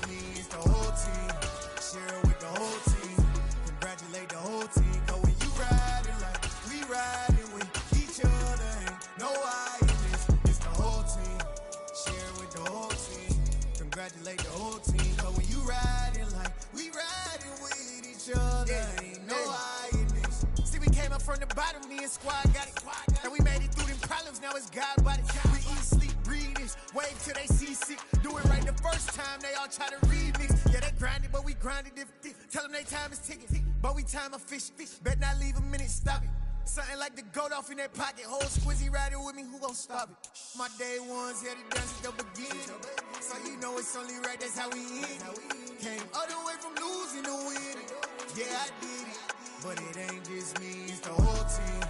me, it's the whole team. Share it with the whole team. Congratulate the whole team. Cause when you riding like we riding with each other, ain't no I in this. It's the whole team. Share it with the whole team. Congratulate the whole team. Cause when you riding like we riding with each other, ain't no I in this. See, we came up from the bottom, me and squad got it. And we made it through them problems, now it's God body. We eat, sleep, breathe this, wave till they see sick. Do it right the first time, they all try to remix. Yeah, they grinded, but we grinded different. Tell them they time is ticking, but we time a fish. Bet not leave a minute, stop it. Something like the goat off in that pocket. Whole squizzy riding with me, who gon' stop it? My day ones, yeah, they done since the beginning. So you know it's only right, that's how we end. Came all the way from losing to winning. Yeah, I did it, but it ain't just me, it's the whole team.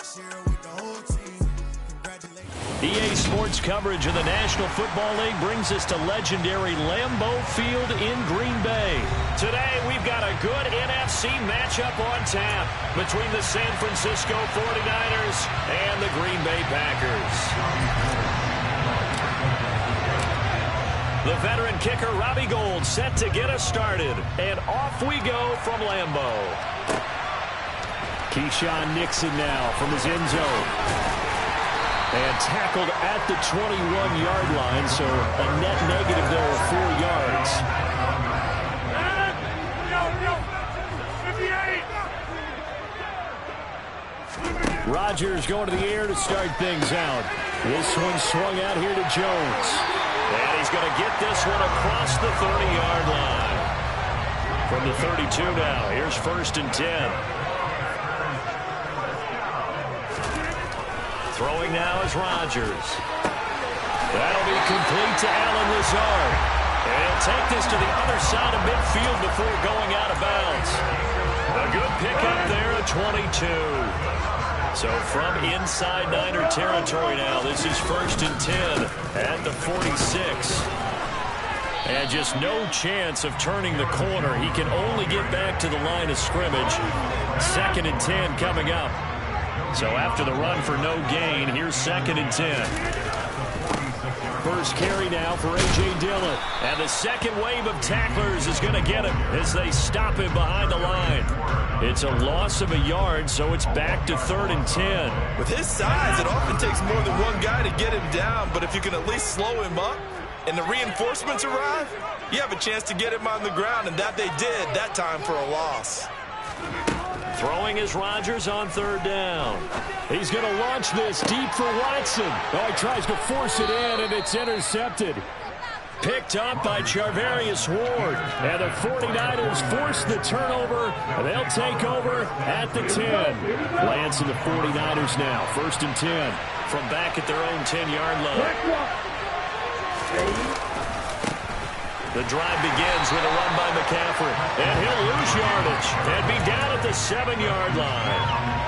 Share with the whole team. Congratulations. EA Sports coverage of the National Football League brings us to legendary Lambeau Field in Green Bay. Today, we've got a good NFC matchup on tap between the San Francisco 49ers and the Green Bay Packers. The veteran kicker Robbie Gould set to get us started. And off we go from Lambeau. Keyshawn Nixon now from his end zone. And tackled at the 21-yard line, so a net negative there of 4 yards. Rodgers going to the air to start things out. This one swung out here to Jones. And he's going to get this one across the 30-yard line. From the 32 now, here's 1st and 10. Throwing now is Rodgers. That'll be complete to Allen Lazard. And he'll take this to the other side of midfield before going out of bounds. A good pickup there at 22. So from inside Niner territory now, this is 1st and 10 at the 46. And just no chance of turning the corner. He can only get back to the line of scrimmage. 2nd and 10 coming up. So after the run for no gain, here's 2nd and 10. First carry now for A.J. Dillon. And the second wave of tacklers is going to get him as they stop him behind the line. It's a loss of a yard, so it's back to 3rd and 10. With his size, it often takes more than one guy to get him down, but if you can at least slow him up and the reinforcements arrive, you have a chance to get him on the ground, and that they did that time for a loss. Throwing is Rodgers on 3rd down. He's going to launch this deep for Watson. Oh, he tries to force it in, and it's intercepted. Picked up by Charvarius Ward. And the 49ers force the turnover. And they'll take over at the 10. Lance and the 49ers now. 1st and 10 from back at their own 10-yard line. The drive begins with a run by McCaffrey. And he'll lose yardage and be down at the 7-yard line.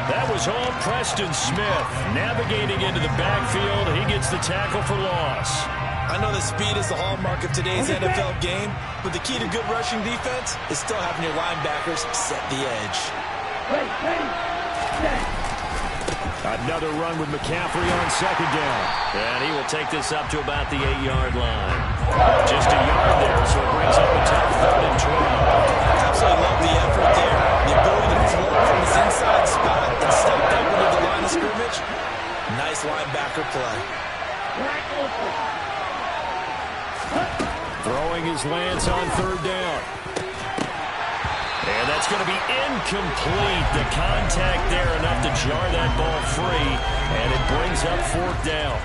That was home Preston Smith navigating into the backfield. He gets the tackle for loss. I know that speed is the hallmark of today's NFL game, but the key to good rushing defense is still having your linebackers set the edge. Another run with McCaffrey on 2nd down. And he will take this up to about the 8-yard line. Just a yard there, so it brings up a tough 3rd and 12. Absolutely love the effort there. The ability to float from his inside spot and stop that one at the line of scrimmage. Nice linebacker play. Throwing his Lance on 3rd down. And that's going to be incomplete. The contact there enough to jar that ball free. And it brings up 4th down.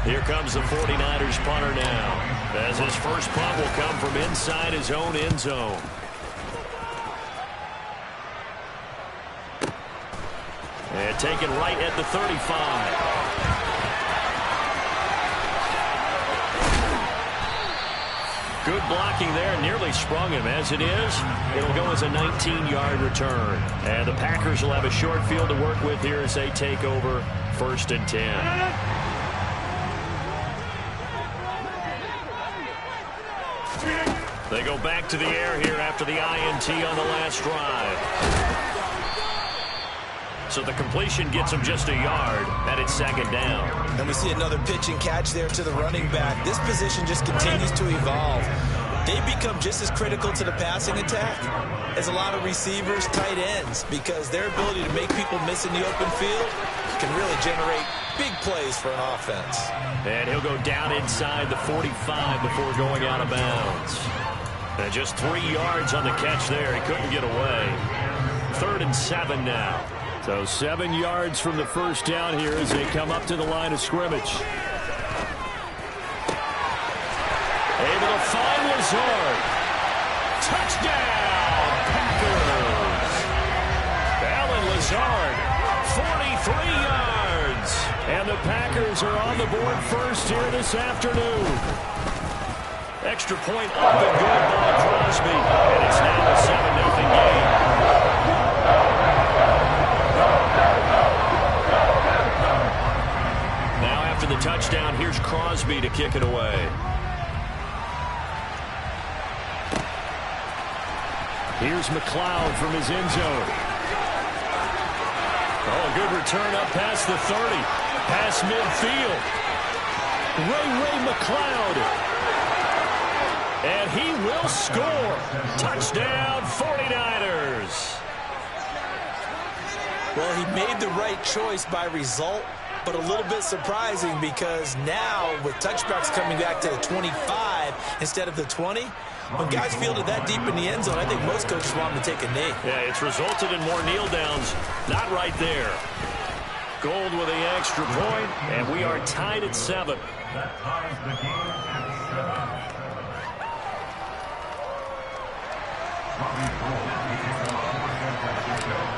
Here comes the 49ers punter now, as his first punt will come from inside his own end zone. And taken right at the 35. Good blocking there, nearly sprung him. As it is, it'll go as a 19-yard return. And the Packers will have a short field to work with here as they take over 1st and 10. They go back to the air here after the INT on the last drive. So the completion gets him just a yard, and it's 2nd down. And we see another pitch and catch there to the running back. This position just continues to evolve. they become just as critical to the passing attack as a lot of receivers, tight ends, because their ability to make people miss in the open field can really generate big plays for an offense. And he'll go down inside the 45 before going out of bounds. And just 3 yards on the catch there. He couldn't get away. 3rd and 7 now. So 7 yards from the first down here as they come up to the line of scrimmage. Able to find Lazard. Touchdown, Packers. Alan Lazard, 43 yards. And the Packers are on the board first here this afternoon. Extra point up and good by Crosby. And it's now a 7-0 game. Now after the touchdown, here's Crosby to kick it away. Here's McLeod from his end zone. Oh, a good return up past the 30. Past midfield. Ray McLeod. And he will score. Touchdown, 49ers. Well, he made the right choice by result, but a little bit surprising because now with touchbacks coming back to the 25 instead of the 20, when guys fielded that deep in the end zone, I think most coaches want them to take a knee. Yeah, it's resulted in more kneel downs. Not right there. Gold with the extra point, and we are tied at 7. That ties the game at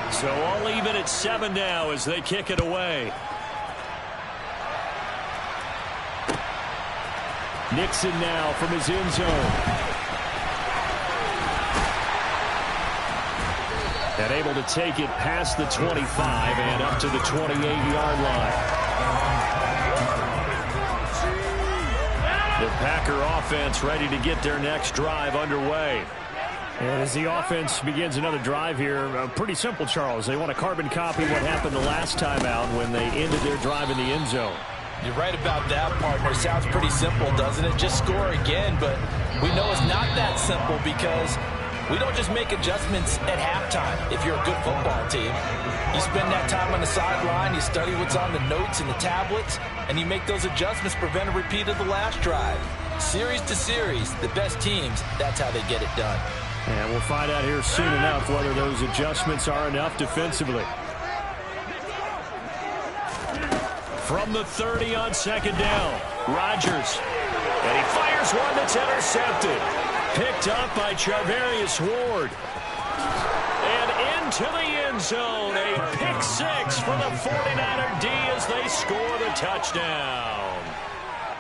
7. So all even at 7 now as they kick it away. Nixon now from his end zone. And able to take it past the 25 and up to the 28-yard line. The Packer offense ready to get their next drive underway. And as the offense begins another drive here, pretty simple, Charles. They want to carbon copy what happened the last time out when they ended their drive in the end zone. You're right about that, partner. Sounds pretty simple, doesn't it? Just score again, but we know it's not that simple because we don't just make adjustments at halftime if you're a good football team. You spend that time on the sideline, you study what's on the notes and the tablets, and you make those adjustments, prevent a repeat of the last drive. Series to series, the best teams, that's how they get it done. And we'll find out here soon enough whether those adjustments are enough defensively. From the 30 on 2nd down, Rodgers. And he fires one that's intercepted. Picked up by Charvarius Ward. And into the end zone, a pick 6 for the 49er D as they score the touchdown.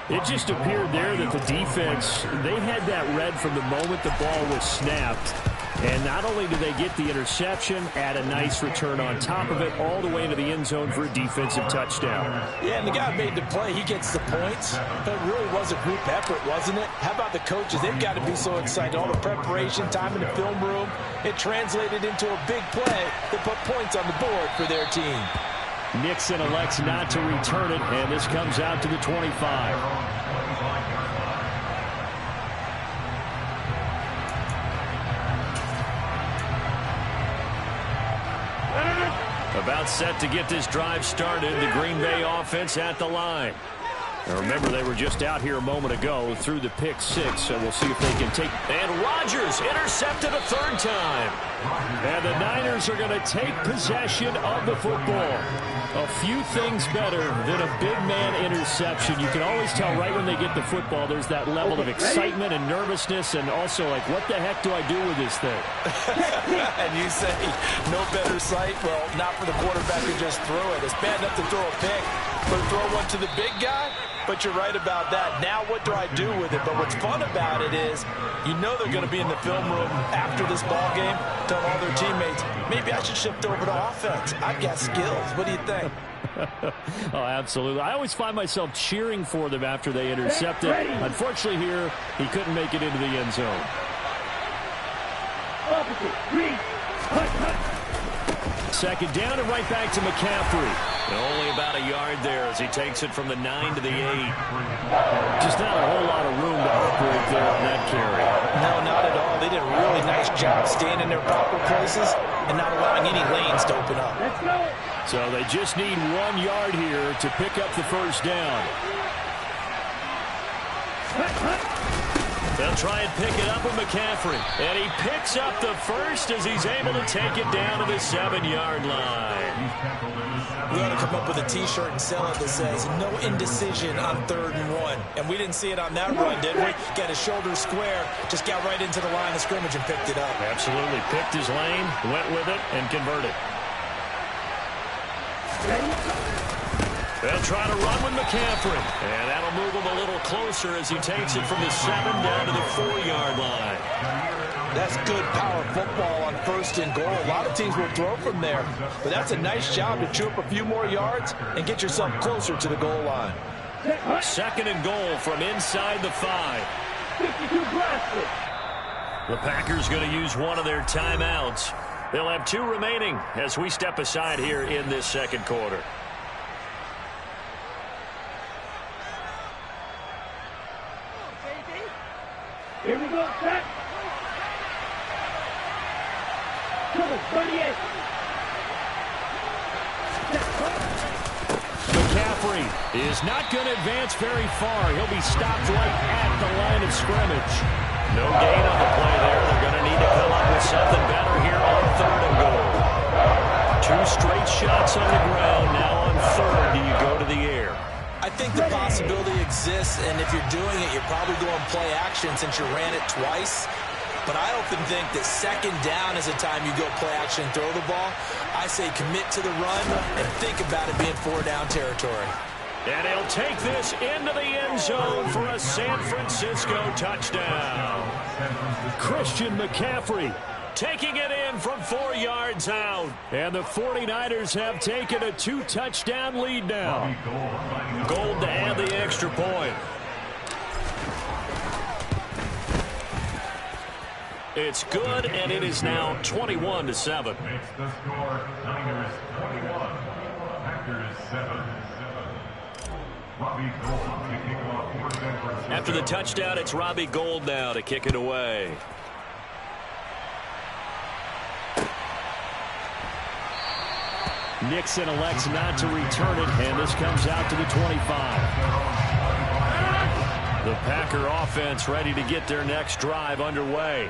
It just appeared there that the defense, they had that read from the moment the ball was snapped. And not only do they get the interception, add a nice return on top of it, all the way into the end zone for a defensive touchdown. Yeah, and the guy made the play. He gets the points. But it really was a group effort, wasn't it? How about the coaches? They've got to be so excited. All the preparation, time in the film room, it translated into a big play that put points on the board for their team. Nixon elects not to return it, and this comes out to the 25. About set to get this drive started, the Green Bay offense at the line. Now remember, they were just out here a moment ago through the pick 6, so we'll see if they can take. And Rodgers intercepted a 3rd time. And the Niners are going to take possession of the football. A few things better than a big man interception. You can always tell right when they get the football, there's that level of excitement and nervousness, and also like, what the heck do I do with this thing? And you say, no better sight? Well, not for the quarterback who just threw it. It's bad enough to throw a pick, but throw one to the big guy? But you're right about that. Now what do I do with it? But what's fun about it is you know they're going to be in the film room after this ball game, tell all their teammates, maybe I should shift over to offense. I've got skills. What do you think? Oh, absolutely. I always find myself cheering for them after they intercept it. Unfortunately here, he couldn't make it into the end zone. Second down and right back to McCaffrey. Only about a yard there as he takes it from the 9 to the 8. Just not a whole lot of room to operate there on that carry. really nice job staying in their proper places and not allowing any lanes to open up. Let's go. So they just need 1 yard here to pick up the first down. They'll try and pick it up with McCaffrey. And he picks up the first as he's able to take it down to the 7-yard line. We ought to come up with a T-shirt and sell it that says, no indecision on 3rd and 1. And we didn't see it on that run, did we? Got his shoulders square, just got right into the line of scrimmage and picked it up. Absolutely. Picked his lane, went with it, and converted. They'll try to run with McCaffrey. And that'll move him a little closer as he takes it from the 7 down to the 4-yard line. That's good power football on 1st and goal. A lot of teams will throw from there. But that's a nice job to chew up a few more yards and get yourself closer to the goal line. 2nd and goal from inside the 5. 52 blasted. The Packers going to use one of their timeouts. They'll have 2 remaining as we step aside here in this 2nd quarter. Here we go, set. 38. McCaffrey is not going to advance very far. He'll be stopped right at the line of scrimmage. No gain on the play there. They're going to need to come up with something better here on 3rd and goal. 2 straight shots on the ground. Now on 3rd, do you go to the air? I think the possibility exists, and if you're doing it, you're probably going play action since you ran it twice. But I often think that 2nd down is a time you go play action and throw the ball. I say commit to the run and think about it being 4-down territory. And he'll take this into the end zone for a San Francisco touchdown. Christian McCaffrey taking it in from 4 yards out. And the 49ers have taken a 2-touchdown lead now. Gold to add the extra point. It's good, and it is now 21-7. Makes the score Niners 21, Packers 7. Robbie Gould kicking off for San Francisco. After the touchdown, it's Robbie Gould now to kick it away. Nixon elects not to return it, and this comes out to the 25. The Packer offense ready to get their next drive underway.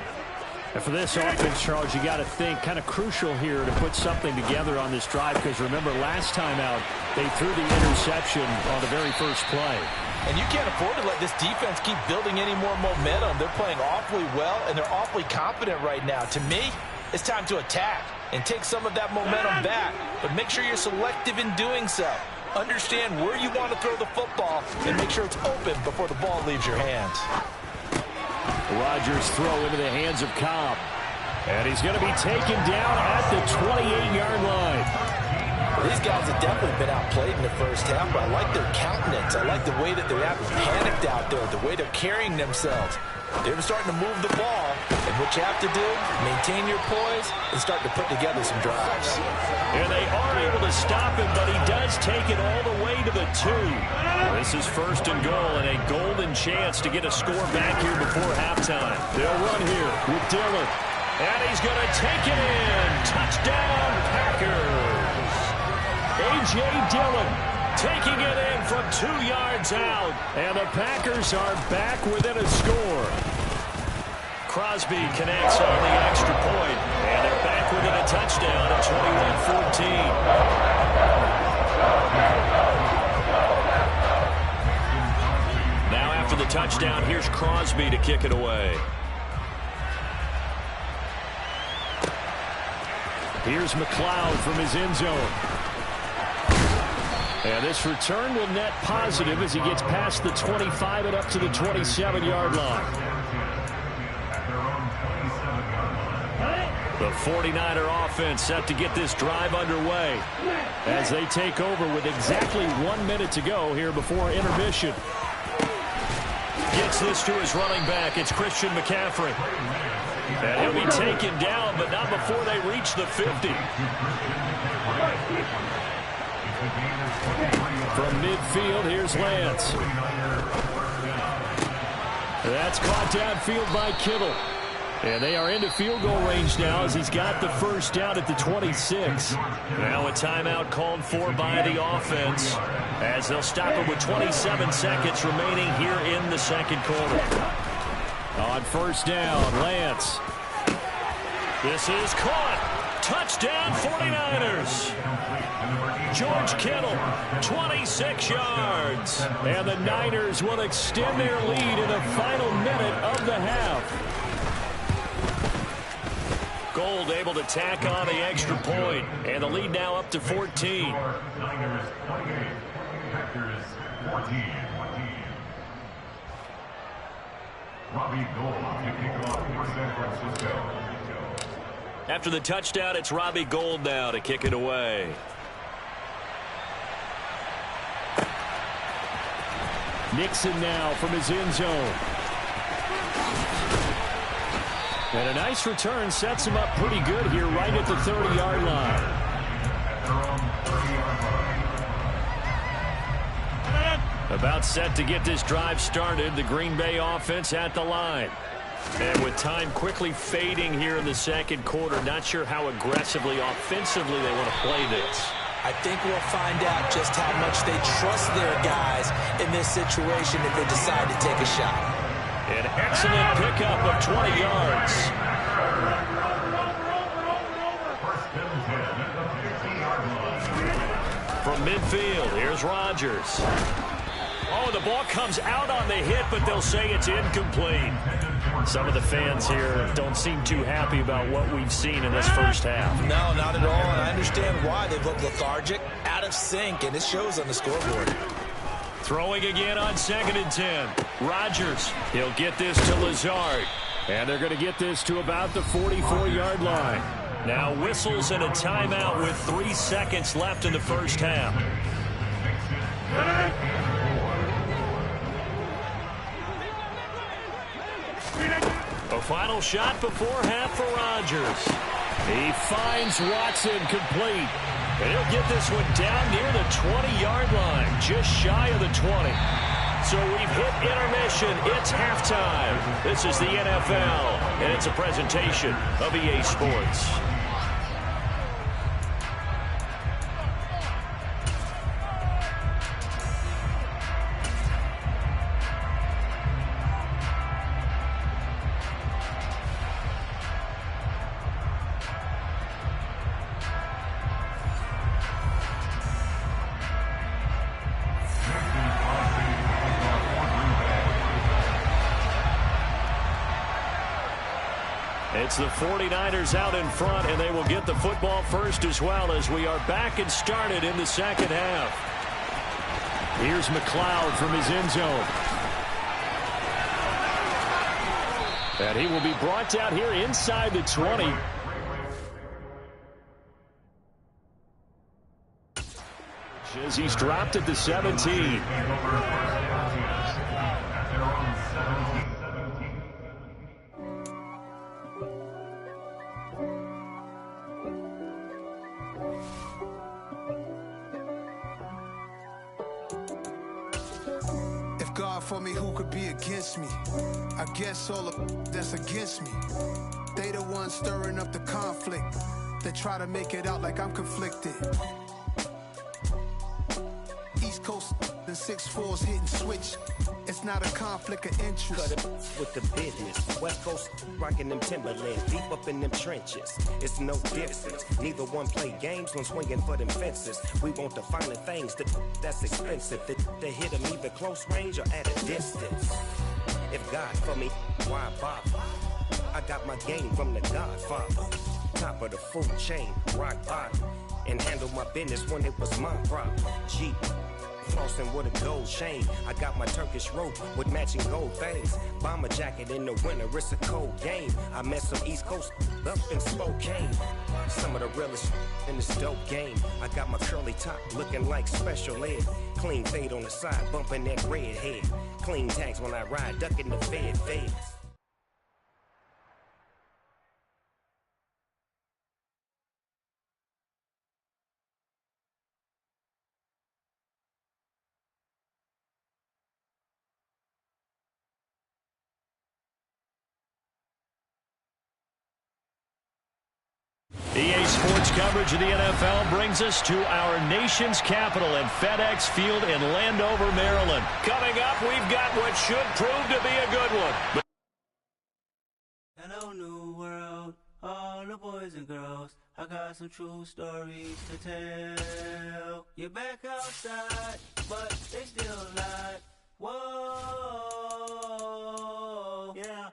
And for this offense, Charles, you got to think kind of crucial here to put something together on this drive, because remember last time out they threw the interception on the very first play. And you can't afford to let this defense keep building any more momentum. They're playing awfully well, and they're awfully confident right now. To me, it's time to attack and take some of that momentum back, but make sure you're selective in doing so. Understand where you want to throw the football and make sure it's open before the ball leaves your hands. Rodgers throw into the hands of Cobb. And he's going to be taken down at the 28-yard line. These guys have definitely been outplayed in the first half, but I like their countenance. I like the way that they're panicked out there, the way they're carrying themselves. They're starting to move the ball, and what you have to do, maintain your poise and start to put together some drives. And they are able to stop him, but he does take it all the way to the 2. This is 1st and goal, and a golden chance to get a score back here before halftime. They'll run here with Dillon. And he's going to take it in. Touchdown, Packers. A.J. Dillon taking it in from 2 yards out. And the Packers are back within a score. Crosby connects on the extra point, and they're back within a touchdown at 21-14. Now after the touchdown, here's Crosby to kick it away. Here's McLeod from his end zone. And this return will net positive as he gets past the 25 and up to the 27-yard line. The 49er offense set to get this drive underway as they take over with exactly 1 minute to go here before intermission. Gets this to his running back. It's Christian McCaffrey. And he'll be taken down, but not before they reach the 50. From midfield, here's Lance. That's caught downfield by Kittle. And they are into field goal range now as he's got the first down at the 26. Now a timeout called for by the offense as they'll stop it with 27 seconds remaining here in the second quarter. On first down, Lance. This is caught. Touchdown 49ers. George Kittle, 26 yards. And the Niners will extend their lead in the final minute of the half. Gold able to tack on the extra point, and the lead now up to 14. Niners 28, Packers 14. Robbie Gould to kick off for San Francisco. After the touchdown, it's Robbie Gould now to kick it away. Nixon now from his end zone. And a nice return sets him up pretty good here right at the 30-yard line. About set to get this drive started, the Green Bay offense at the line. And with time quickly fading here in the second quarter, not sure how aggressively, offensively they want to play this. I think we'll find out just how much they trust their guys in this situation if they decide to take a shot. An excellent pickup of 20 yards. From midfield, here's Rodgers. Oh, the ball comes out on the hit, but they'll say it's incomplete. Some of the fans here don't seem too happy about what we've seen in this first half. No, not at all, and I understand why. They've looked lethargic, out of sync, and it shows on the scoreboard. Throwing again on 2nd and 10. Rodgers, he'll get this to Lazard. And they're going to get this to about the 44-yard line. Now whistles and a timeout with 3 seconds left in the first half. A final shot before half for Rodgers. He finds Watson complete. And he'll get this one down near the 20-yard line, just shy of the 20. So we've hit intermission. It's halftime. This is the NFL, and it's a presentation of EA Sports. It's the 49ers out in front, and they will get the football first as well as we are back and started in the second half. Here's McLeod from his end zone. And he will be brought down here inside the 20. As he's dropped at the 17. For me, who could be against me? I guess all of that's against me. They the ones stirring up the conflict. They try to make it out like I'm conflicted. East Coast and 6'4's hitting switch. It's not a conflict of interest. Cut it with the business. West Coast rocking them Timberlands, deep up in them trenches. It's no difference. Neither one play games when swinging for them fences. We want the finer things that's expensive. That hit them either close range or at a distance. If God for me, why bother? I got my game from the Godfather. Top of the food chain, rock bottom. And handle my business when it was my problem. Jeep. Flossing with a gold chain. I got my Turkish rope with matching gold things. Bomber jacket in the winter, it's a cold game. I met some East Coast up in Spokane. Some of the realest in this dope game. I got my curly top looking like special ed. Clean fade on the side, bumping that red head. Clean tags when I ride, ducking the feds. coverage of the NFL brings us to our nation's capital in FedEx Field in Landover, Maryland. Coming up, we've got what should prove to be a good one. Hello, new world, all the boys and girls. I got some true stories to tell. You're back outside, but they still lie. Whoa, yeah.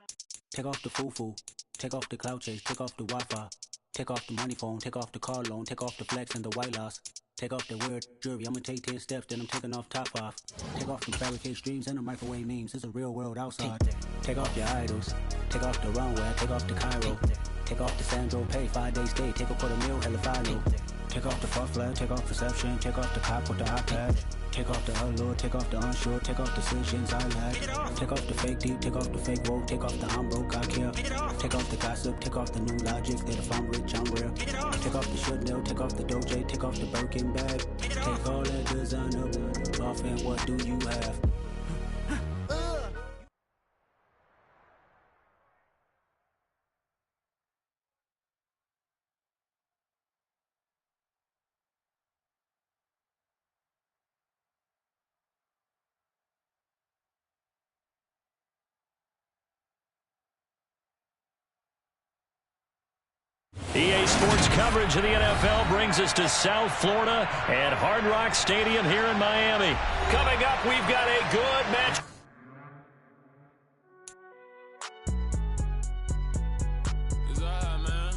Take off the foo-foo, take off the cloud chase, take off the Wi-Fi. Take off the money phone, take off the car loan, take off the flex and the white loss. Take off the weird jewelry, I'ma take 10 steps, then I'm taking off top off. Take off the fabricate streams and the microwave memes, it's a real world outside. Take off your idols, take off the runway, take off the Cairo. Take off the Sandro pay, 5-day stay, take a $250,000, hella final. Take off the fuck flag, take off perception, take off the cop with the iPad. Take off the allure, take off the unsure, take off decisions I lack. Take off the fake deep, take off the fake woke, take off the I'm broke, I care. Take off the gossip, take off the new logic, that if I'm rich, I'm real. Take off the should know, take off the doje, take off the Birkin bag. Take all that designer off and what do you have? EA Sports coverage of the NFL brings us to South Florida and Hard Rock Stadium here in Miami. Coming up, we've got a good match. It's all right, man.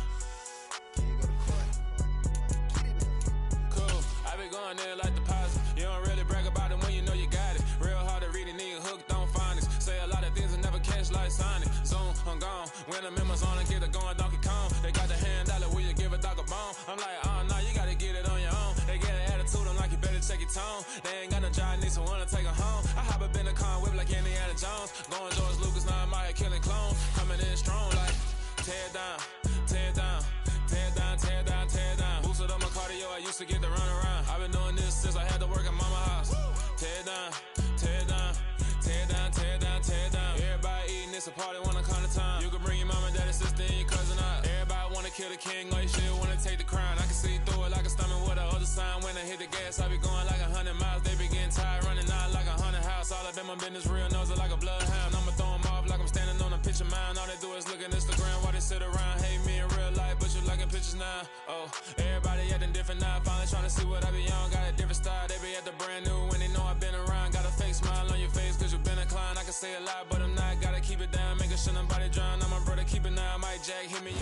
Cool. I be going there like deposit. You don't really brag about it when you know you got it. Real hard to read a nigga hooked on finance. Say a lot of things and never catch like Sonic. Zoom, I'm gone. When I'm in my zone and get it going, Donkey Kong. They got the hand dollar, will you give a dog a bone? I'm like, oh no, you gotta get it on your own. They get an attitude, I'm like, you better check your tone. They ain't got no job, need someone to take her home. I hop up in the car, whip like Indiana Jones. Going George Lucas, now I'm out here killing clones. Coming in strong like, tear down, tear down, tear down, tear down, tear down. Boosted up my cardio, I used to get to run around. I've been doing this since I had to work at mama house. Tear down, tear down, tear down, tear down, tear down. Everybody eating, it's a party when I come to time. You can bring your mama, daddy, sister, and your cousin out. Everybody wanna kill the king, or you shit wanna take the crown. I can see through it like a stomach with a other sign. When I hit the gas, I be going like 100 miles. They be getting tired, running out like 100 house. All up in my business, real nose it like a bloodhound. I'ma throw 'em off like I'm standing on a picture mound. All they do is look at Instagram while they sit around. Hate me in real life, but you liking pictures now. Oh, everybody acting different now. Finally trying to see what I be on. Got a different style, they be at the brand new when they know I've been around. Got a fake smile on your face cause you been inclined. I can say a lot, but I'm not. Gotta keep it down, making sure nobody drown. I'm my brother, keep it now. Mike Jack, hit me.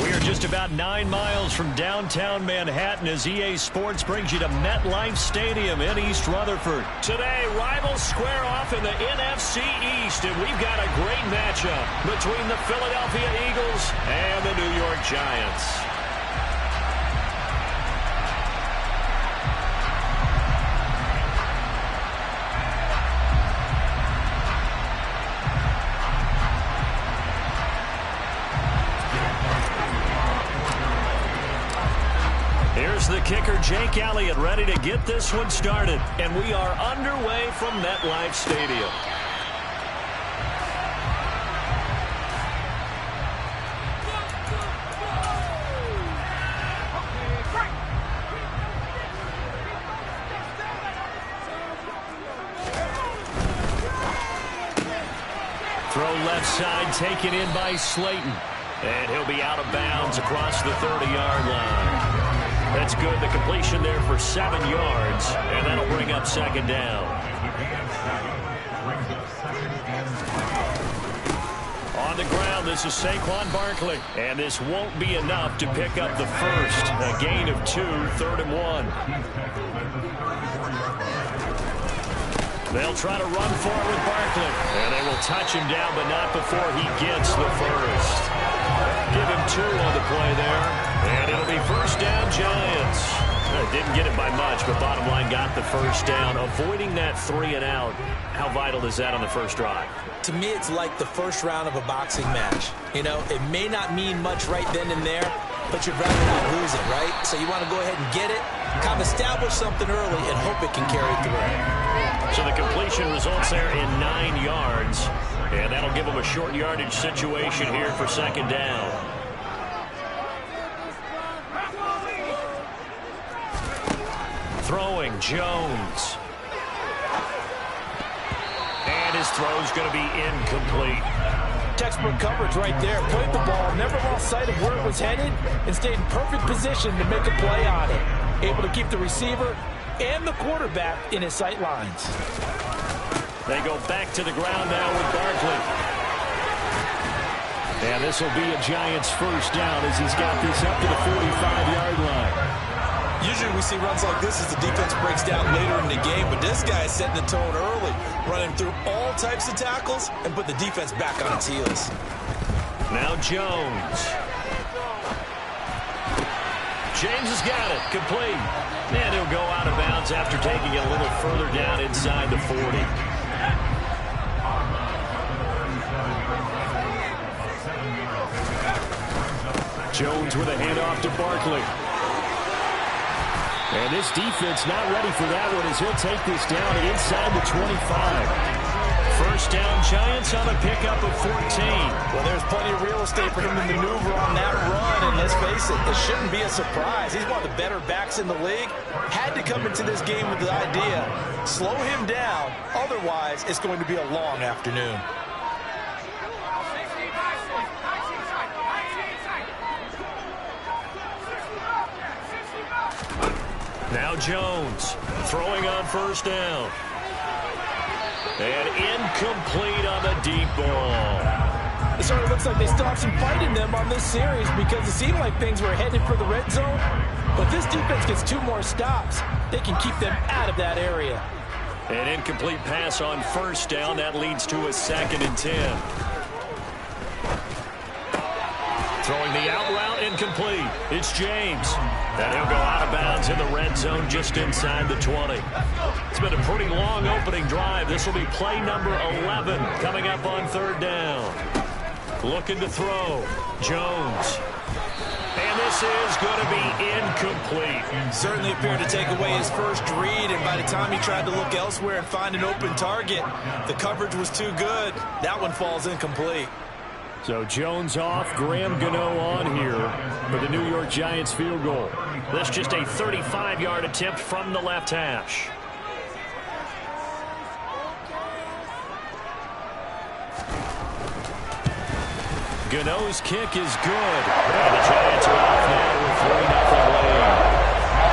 We are just about 9 miles from downtown Manhattan as EA Sports brings you to MetLife Stadium in East Rutherford. Today, rivals square off in the NFC East, and we've got a great matchup between the Philadelphia Eagles and the New York Giants. Here's the kicker, Jake Elliott, ready to get this one started. And we are underway from MetLife Stadium. Throw left side, taken in by Slayton. And he'll be out of bounds across the 30-yard line. That's good. The completion there for 7 yards, and that'll bring up second down. On the ground, this is Saquon Barkley, and this won't be enough to pick up the first. A gain of 2, 3rd and 1. They'll try to run for it with Barkley, and they will touch him down, but not before he gets the first. Give him 2 on the play there, and it'll be first down, Giants. Didn't get it by much, but bottom line got the first down. Avoiding that 3 and out, how vital is that on the first drive? To me, it's like the first round of a boxing match. You know, it may not mean much right then and there, but you'd rather not lose it, right? So you want to go ahead and get it, kind of establish something early, and hope it can carry through. So the completion results there in 9 yards, and that'll give them a short yardage situation here for second down. throwing, Jones. And his throw's going to be incomplete. Textbook coverage right there. Played the ball, never lost sight of where it was headed, and stayed in perfect position to make a play on it. Able to keep the receiver and the quarterback in his sight lines. They go back to the ground now with Barkley. And this will be a Giants first down as he's got this up to the 45-yard line. Usually we see runs like this as the defense breaks down later in the game, but this guy is setting the tone early, running through all types of tackles and put the defense back on its heels. Now Jones. James has got it, complete. And he'll go out of bounds after taking it a little further down inside the 40. Jones with a handoff to Barkley. And this defense not ready for that one as he'll take this down inside the 25. First down, Giants on a pickup of 14. Well, there's plenty of real estate for him to maneuver on that run, and let's face it, it shouldn't be a surprise. He's one of the better backs in the league. Had to come into this game with the idea, slow him down, otherwise it's going to be a long afternoon. Now Jones throwing on first down. And incomplete on the deep ball. It sort of looks like they still have some fight in them on this series because it seemed like things were headed for the red zone. But this defense gets 2 more stops. They can keep them out of that area. An incomplete pass on first down. That leads to a 2nd and 10. Throwing the out route, incomplete. It's James. And he'll go out of bounds in the red zone just inside the 20. It's been a pretty long opening drive. This will be play number 11 coming up on 3rd down. Looking to throw. Jones. And this is going to be incomplete. Certainly appeared to take away his first read, and by the time he tried to look elsewhere and find an open target, the coverage was too good. That one falls incomplete. So Jones off, Graham Gano on here for the New York Giants field goal. This just a 35-yard attempt from the left hash. Gano's kick is good. And the Giants are off now with 3-0 lead.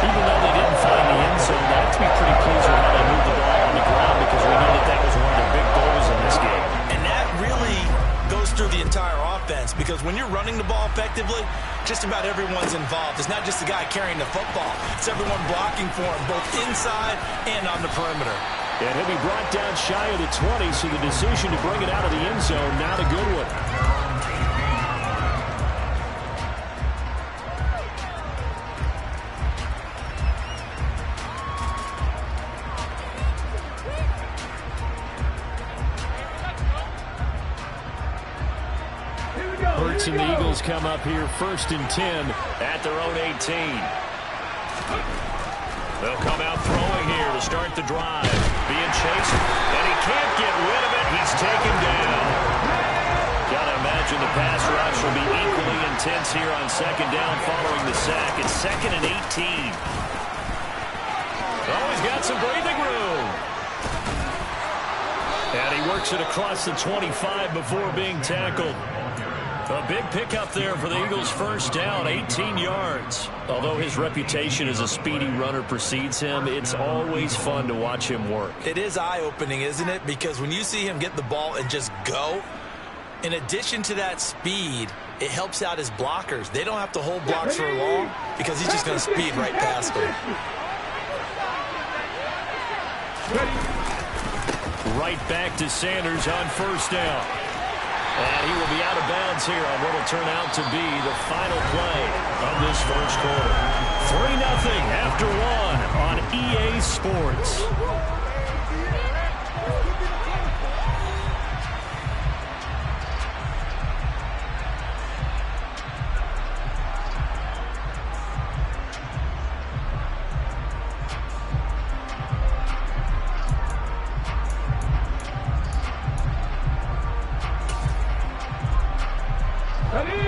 Even though they didn't find the end zone, they have to be pretty pleased with how they moved the ball on the ground because we know that that was one of their big goals in this game. And that really goes through the entire offense because when you're running the ball effectively, just about everyone's involved. It's not just the guy carrying the football. It's everyone blocking for him, both inside and on the perimeter. And he'll be brought down shy of the 20, so the decision to bring it out of the end zone, not a good one. Hurts and the Eagles come up here 1st and 10 at their own 18. They'll come out throwing here to start the drive. Being chased, and he can't get rid of it. He's taken down. Gotta imagine the pass rush will be equally intense here on 2nd down following the sack. It's 2nd and 18. Oh, he's got some breathing room. And he works it across the 25 before being tackled. A big pickup there for the Eagles' first down, 18 yards. Although his reputation as a speedy runner precedes him, it's always fun to watch him work. It is eye-opening, isn't it? Because when you see him get the ball and just go, in addition to that speed, it helps out his blockers. They don't have to hold blocks for long because he's just going to speed right past them. Right back to Sanders on first down. And he will be out of bounds here on what will turn out to be the final play of this first quarter. 3-0 after 1 on EA Sports.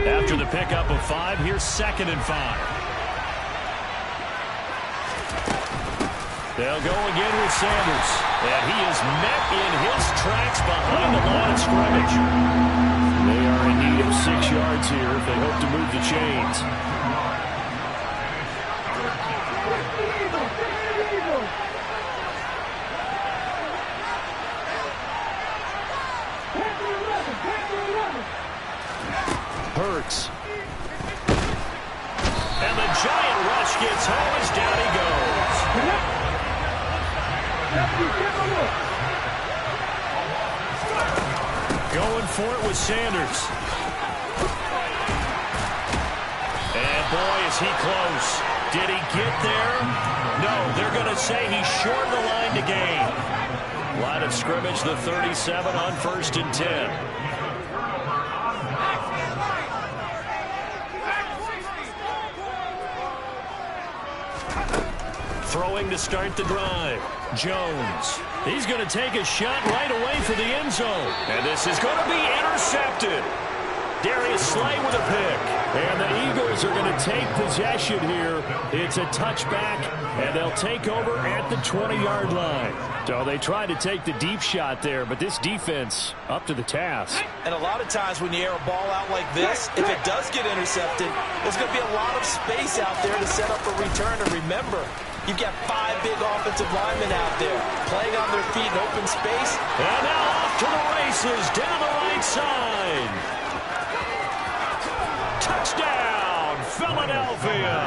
After the pickup of 5, here's 2nd and 5. They'll go again with Sanders. And he is met in his tracks behind the line of scrimmage. They are in need of 6 yards here if they hope to move the chains. Hurts. And the giant rush gets home as down he goes. Going for it with Sanders. And boy, is he close. Did he get there? No, they're going to say he's short the line to gain. Line of scrimmage, the 37 on 1st and 10. Throwing to start the drive. Jones. He's going to take a shot right away for the end zone. And this is going to be intercepted. Darius Slay with a pick. And the Eagles are going to take possession here. It's a touchback, and they'll take over at the 20-yard line. So they tried to take the deep shot there, but this defense up to the task. And a lot of times when you air a ball out like this, if it does get intercepted, there's going to be a lot of space out there to set up a return. And remember, you've got 5 big offensive linemen out there playing on their feet in open space. And now off to the races down the right side. Touchdown, Philadelphia.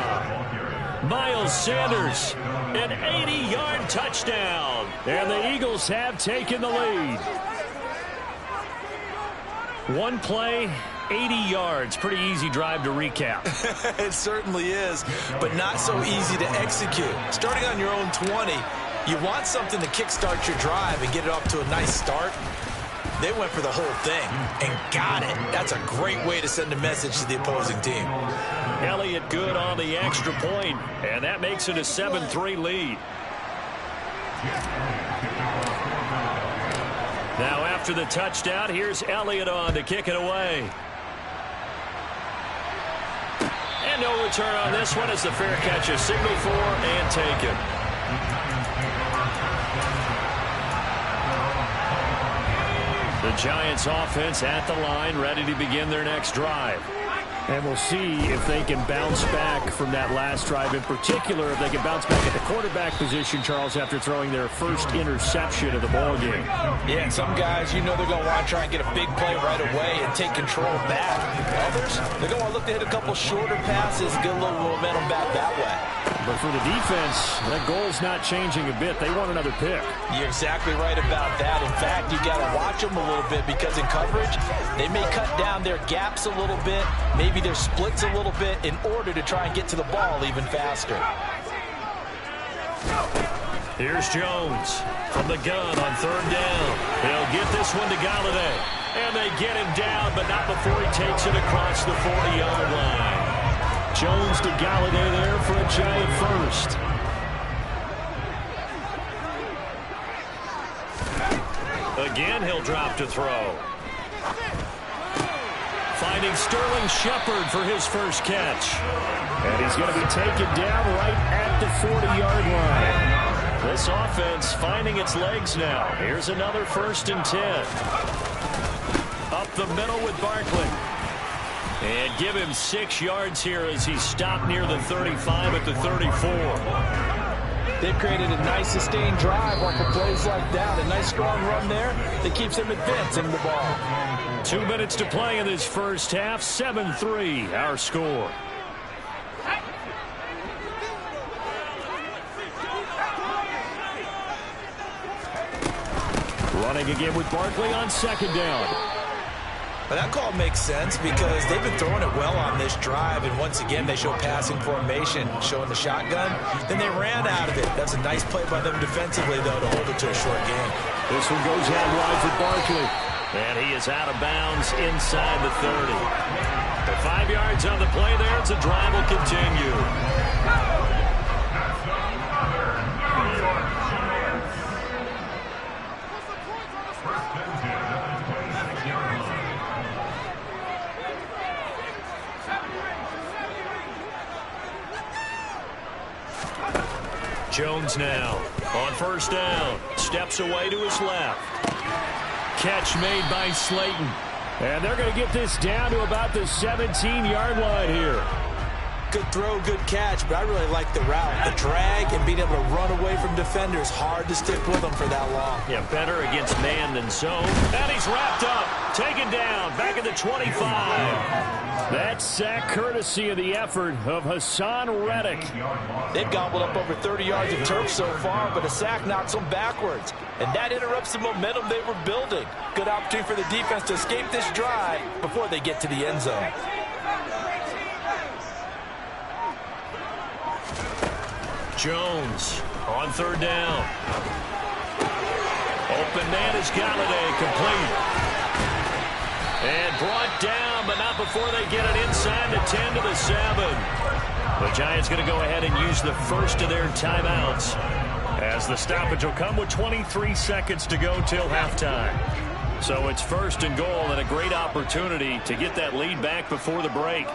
Miles Sanders, an 80-yard touchdown. And the Eagles have taken the lead. One play, 80 yards. Pretty easy drive to recap. It certainly is, but not so easy to execute. Starting on your own 20, you want something to kickstart your drive and get it off to a nice start. They went for the whole thing and got it. That's a great way to send a message to the opposing team. Elliott good on the extra point, and that makes it a 7-3 lead. Now after the touchdown, here's Elliott on to kick it away. And no return on this one as the fair catch is signaled for and taken. The Giants offense at the line, ready to begin their next drive. And we'll see if they can bounce back from that last drive. In particular, if they can bounce back at the quarterback position, Charles, after throwing their first interception of the ballgame. Yeah, and some guys, you know they're going to want to try and get a big play right away and take control back. Others, they're going to want to look to hit a couple shorter passes and get a little momentum back that way. But for the defense, that goal's not changing a bit. They want another pick. You're exactly right about that. In fact, you got to watch them a little bit because in coverage, they may cut down their gaps a little bit, maybe their splits a little bit in order to try and get to the ball even faster. Here's Jones from the gun on 3rd down. They'll get this one to Galladay. And they get him down, but not before he takes it across the 40-yard line. Jones to Galladay there for a Giant first. Again, he'll drop to throw. Finding Sterling Shepard for his first catch. And he's going to be taken down right at the 40-yard line. This offense finding its legs now. Here's another 1st and 10. Up the middle with Barkley. And give him 6 yards here as he stopped near the 35 at the 34. They've created a nice sustained drive off of plays like that. A nice strong run there that keeps them advancing the ball. 2 minutes to play in this first half. 7-3 our score. Running again with Barkley on 2nd down. But that call makes sense because they've been throwing it well on this drive, and once again they show passing formation, showing the shotgun. Then they ran out of it. That's a nice play by them defensively, though, to hold it to a short game. This one goes out wide for Barkley. And he is out of bounds inside the 30. The 5 yards on the play there. It's a drive will continue. Jones now on first down. Steps away to his left. Catch made by Slayton. And they're going to get this down to about the 17-yard line here. Good throw, good catch, but I really like the route. The drag and being able to run away from defenders. Hard to stick with them for that long. Yeah, better against man than zone. And he's wrapped up. Taken down. Back at the 25. That sack courtesy of the effort of Hassan Reddick. They've gobbled up over 30 yards of turf so far, but a sack knocks them backwards. And that interrupts the momentum they were building. Good opportunity for the defense to escape this drive before they get to the end zone. Jones on third down. Open man is Galladay, complete. And brought down, but not before they get it inside the 10 to the 7. The Giants going to go ahead and use the first of their timeouts, as the stoppage will come with 23 seconds to go till halftime. So it's first and goal, and a great opportunity to get that lead back before the break.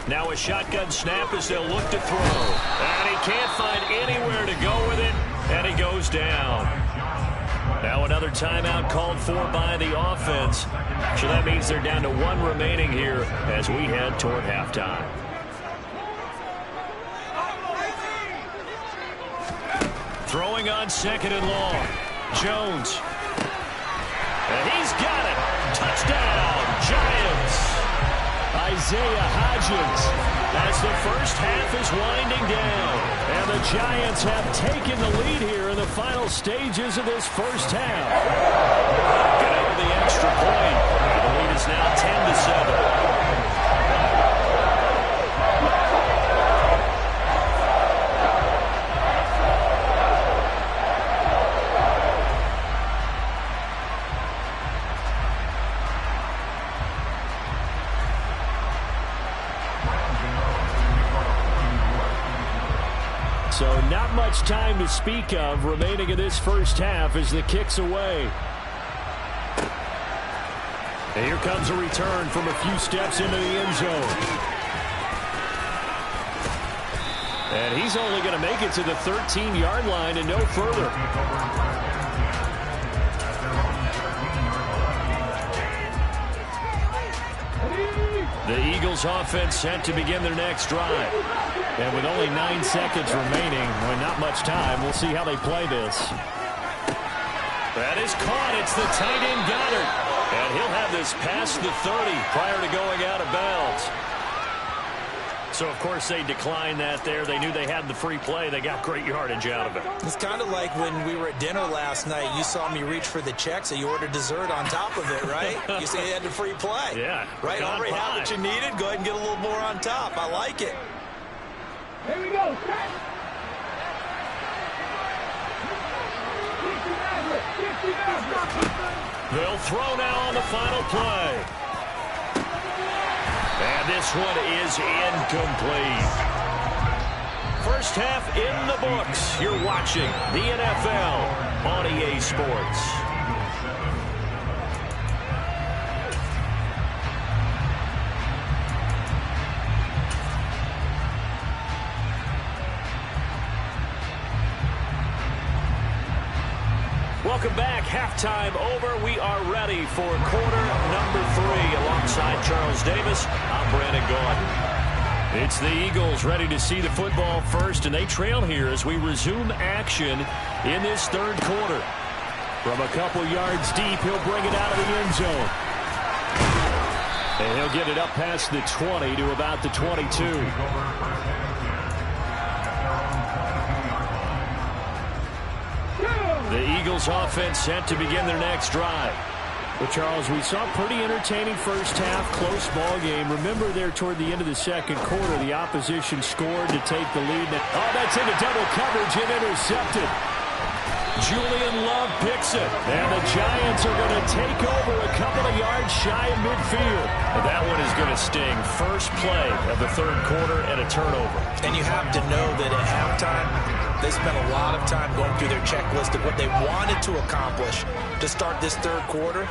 Now a shotgun snap as they'll look to throw. And he can't find anywhere to go with it, and he goes down. Now another timeout called for by the offense. So that means they're down to one remaining here as we head toward halftime. Throwing on second and long. Jones. And he's got it. Touchdown, Giants. Isaiah Hodgins as the first half is winding down. And the Giants have taken the lead here in the final stages of this first half. Get over the extra point. The lead is now 10-7. So not much time to speak of remaining in this first half as the kick's away. And here comes a return from a few steps into the end zone. And he's only going to make it to the 13-yard line and no further. The Eagles offense set to begin their next drive. And with only 9 seconds remaining, with not much time, we'll see how they play this. That is caught. It's the tight end Goddard. And he'll have this past the 30 prior to going out of bounds. So, of course, they declined that there. They knew they had the free play. They got great yardage out of it. It's kind of like when we were at dinner last night. You saw me reach for the check, so you ordered dessert on top of it, right? You say you had the free play. Yeah. Right, already had what you needed. Go ahead and get a little more on top. I like it. Here we go. They'll throw now on the final play. And this one is incomplete. First half in the books. You're watching the NFL on EA Sports. Welcome back. Halftime over. We are ready for quarter number 3. Alongside Charles Davis, I'm Brandon Gaudin. It's the Eagles ready to see the football first, and they trail here as we resume action in this third quarter. From a couple yards deep, he'll bring it out of the end zone. And he'll get it up past the 20 to about the 22. The Eagles offense set to begin their next drive. Well, Charles, we saw a pretty entertaining first half, close ball game. Remember there toward the end of the second quarter, the opposition scored to take the lead. Oh, that's into double coverage and intercepted. Julian Love picks it. And the Giants are going to take over a couple of yards shy of midfield. And that one is going to sting. First play of the third quarter and a turnover. And you have to know that at halftime, they spent a lot of time going through their checklist of what they wanted to accomplish to start this third quarter.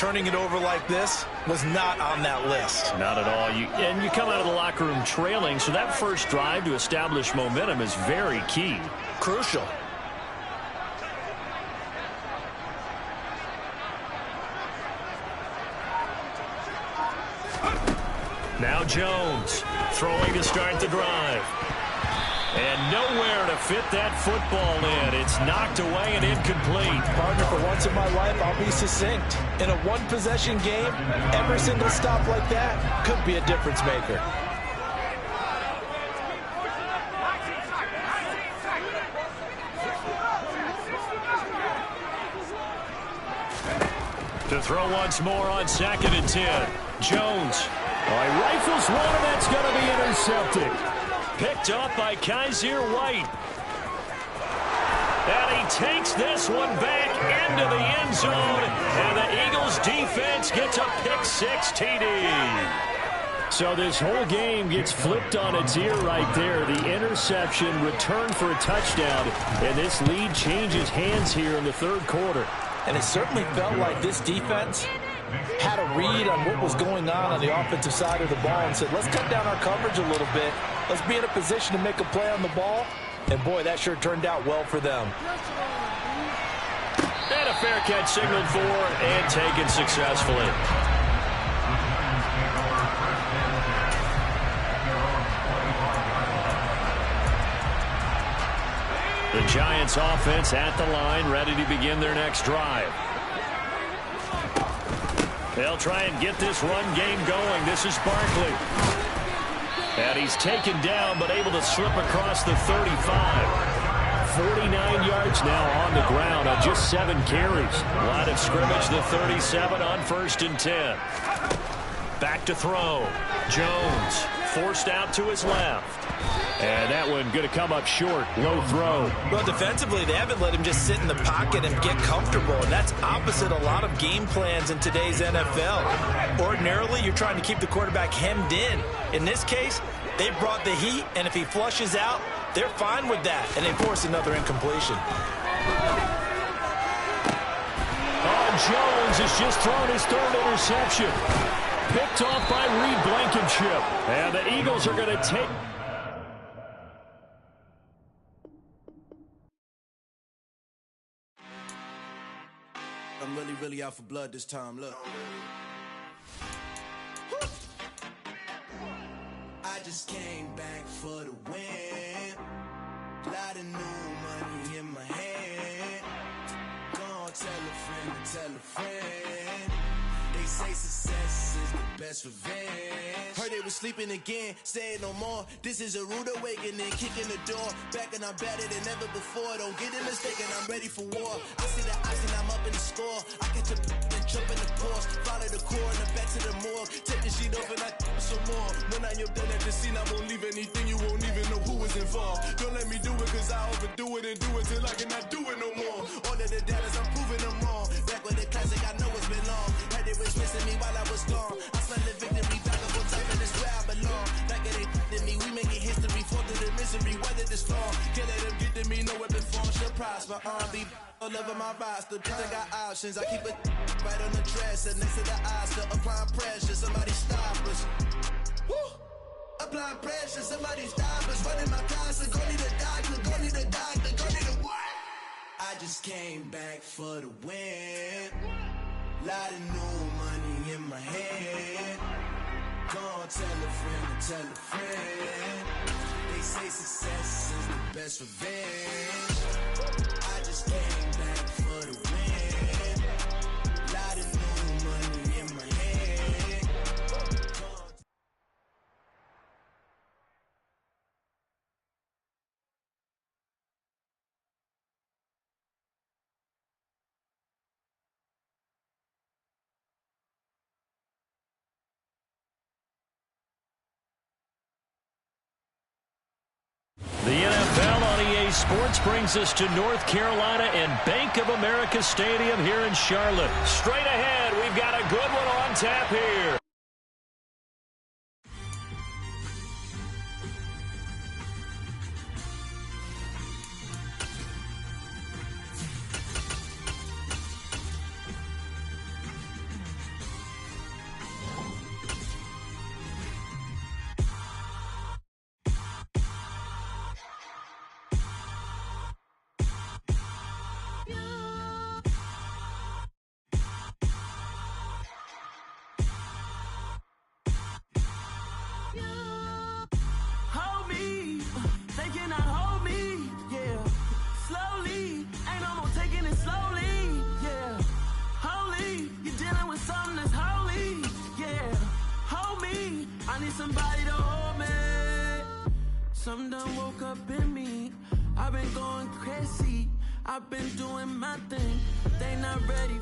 turning it over like this was not on that list. Not at all. And you come out of the locker room trailing, so that first drive to establish momentum is very key. Crucial. Now Jones throwing to start the drive. And nowhere to fit that football in. It's knocked away and incomplete. Partner, for once in my life, I'll be succinct. In a one-possession game, every single stop like that could be a difference maker. To throw once more on 2nd and 10. Jones. He rifles one, and that's going to be intercepted. Picked up by Kaiser White. And he takes this one back into the end zone. And the Eagles defense gets a pick-6 TD. So this whole game gets flipped on its ear right there. The interception, return for a touchdown. And this lead changes hands here in the third quarter. And it certainly felt like this defense had a read on what was going on the offensive side of the ball and said, let's cut down our coverage a little bit. Let's be in a position to make a play on the ball. And, boy, that sure turned out well for them. And a fair catch signaled for and taken successfully. The Giants offense at the line, ready to begin their next drive. They'll try and get this run game going. This is Barkley. And he's taken down, but able to slip across the 35. 49 yards now on the ground on just 7 carries. Line of scrimmage, the 37 on 1st and 10. Back to throw. Jones forced out to his left. And that one going to come up short. Low throw. Well, defensively, they haven't let him just sit in the pocket and get comfortable. And that's opposite a lot of game plans in today's NFL. Ordinarily, you're trying to keep the quarterback hemmed in. In this case, they brought the heat, and if he flushes out, they're fine with that. And they force another incompletion. Jones has just thrown his 3rd interception. Picked off by Reed Blankenship. And the Eagles are going to take... I'm really out for blood this time, look. I just came back for the win. Lot of new money in my hand. Gonna tell a friend to tell a friend. They say success is the best revenge. Heard they was sleeping again, saying no more. This is a rude awakening, kicking the door. Back and I'm better than ever before. Don't get it mistaken, I'm ready for war. I see the ice and I'm up in the score. I get to and jump in the course. Follow the core and the back to the morgue. Take the sheet off and I some more. When I'm done at the scene, I won't leave anything. You won't even know who was involved. Don't let me do it, cause I overdo it and do it till I cannot do it no more. All of the doubters, I'm proving them wrong. Back with the classic, I know it's been long. Heard they was missing me while I was gone. I smell the victory, back up on top, and it's where I belong. Like it ain't to me, we making history, fall through the misery, weather the storm. Can't let them get to me, no weapon form shall prosper. Be all over my roster, I got options. I keep it right on the dresser, next to the Oscar, applying pressure. Somebody stop us. Woo! Applying pressure, somebody stop us. Running my closet, go need a doctor, go need a doctor, go need a what? I just came back for the win. Lot of new money in my hand. Gonna tell a friend to tell a friend. They say success is the best revenge. I just came back for the win. Lot of new money in my hand. The NFL on EA Sports brings us to North Carolina and Bank of America Stadium here in Charlotte. Straight ahead, we've got a good one on tap here. been going crazy. I've been doing my thing. They not ready.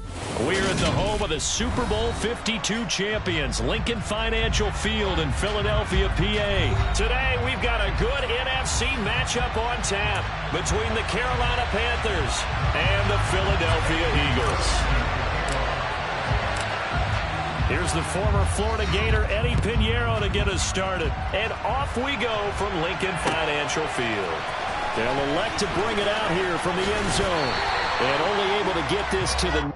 We're at the home of the Super Bowl 52 champions, Lincoln Financial Field in Philadelphia, PA. Today, we've got a good NFC matchup on tap between the Carolina Panthers and the Philadelphia Eagles. Here's the former Florida Gator, Eddie Pinheiro, to get us started. And off we go from Lincoln Financial Field. They'll elect to bring it out here from the end zone. And only able to get this to the...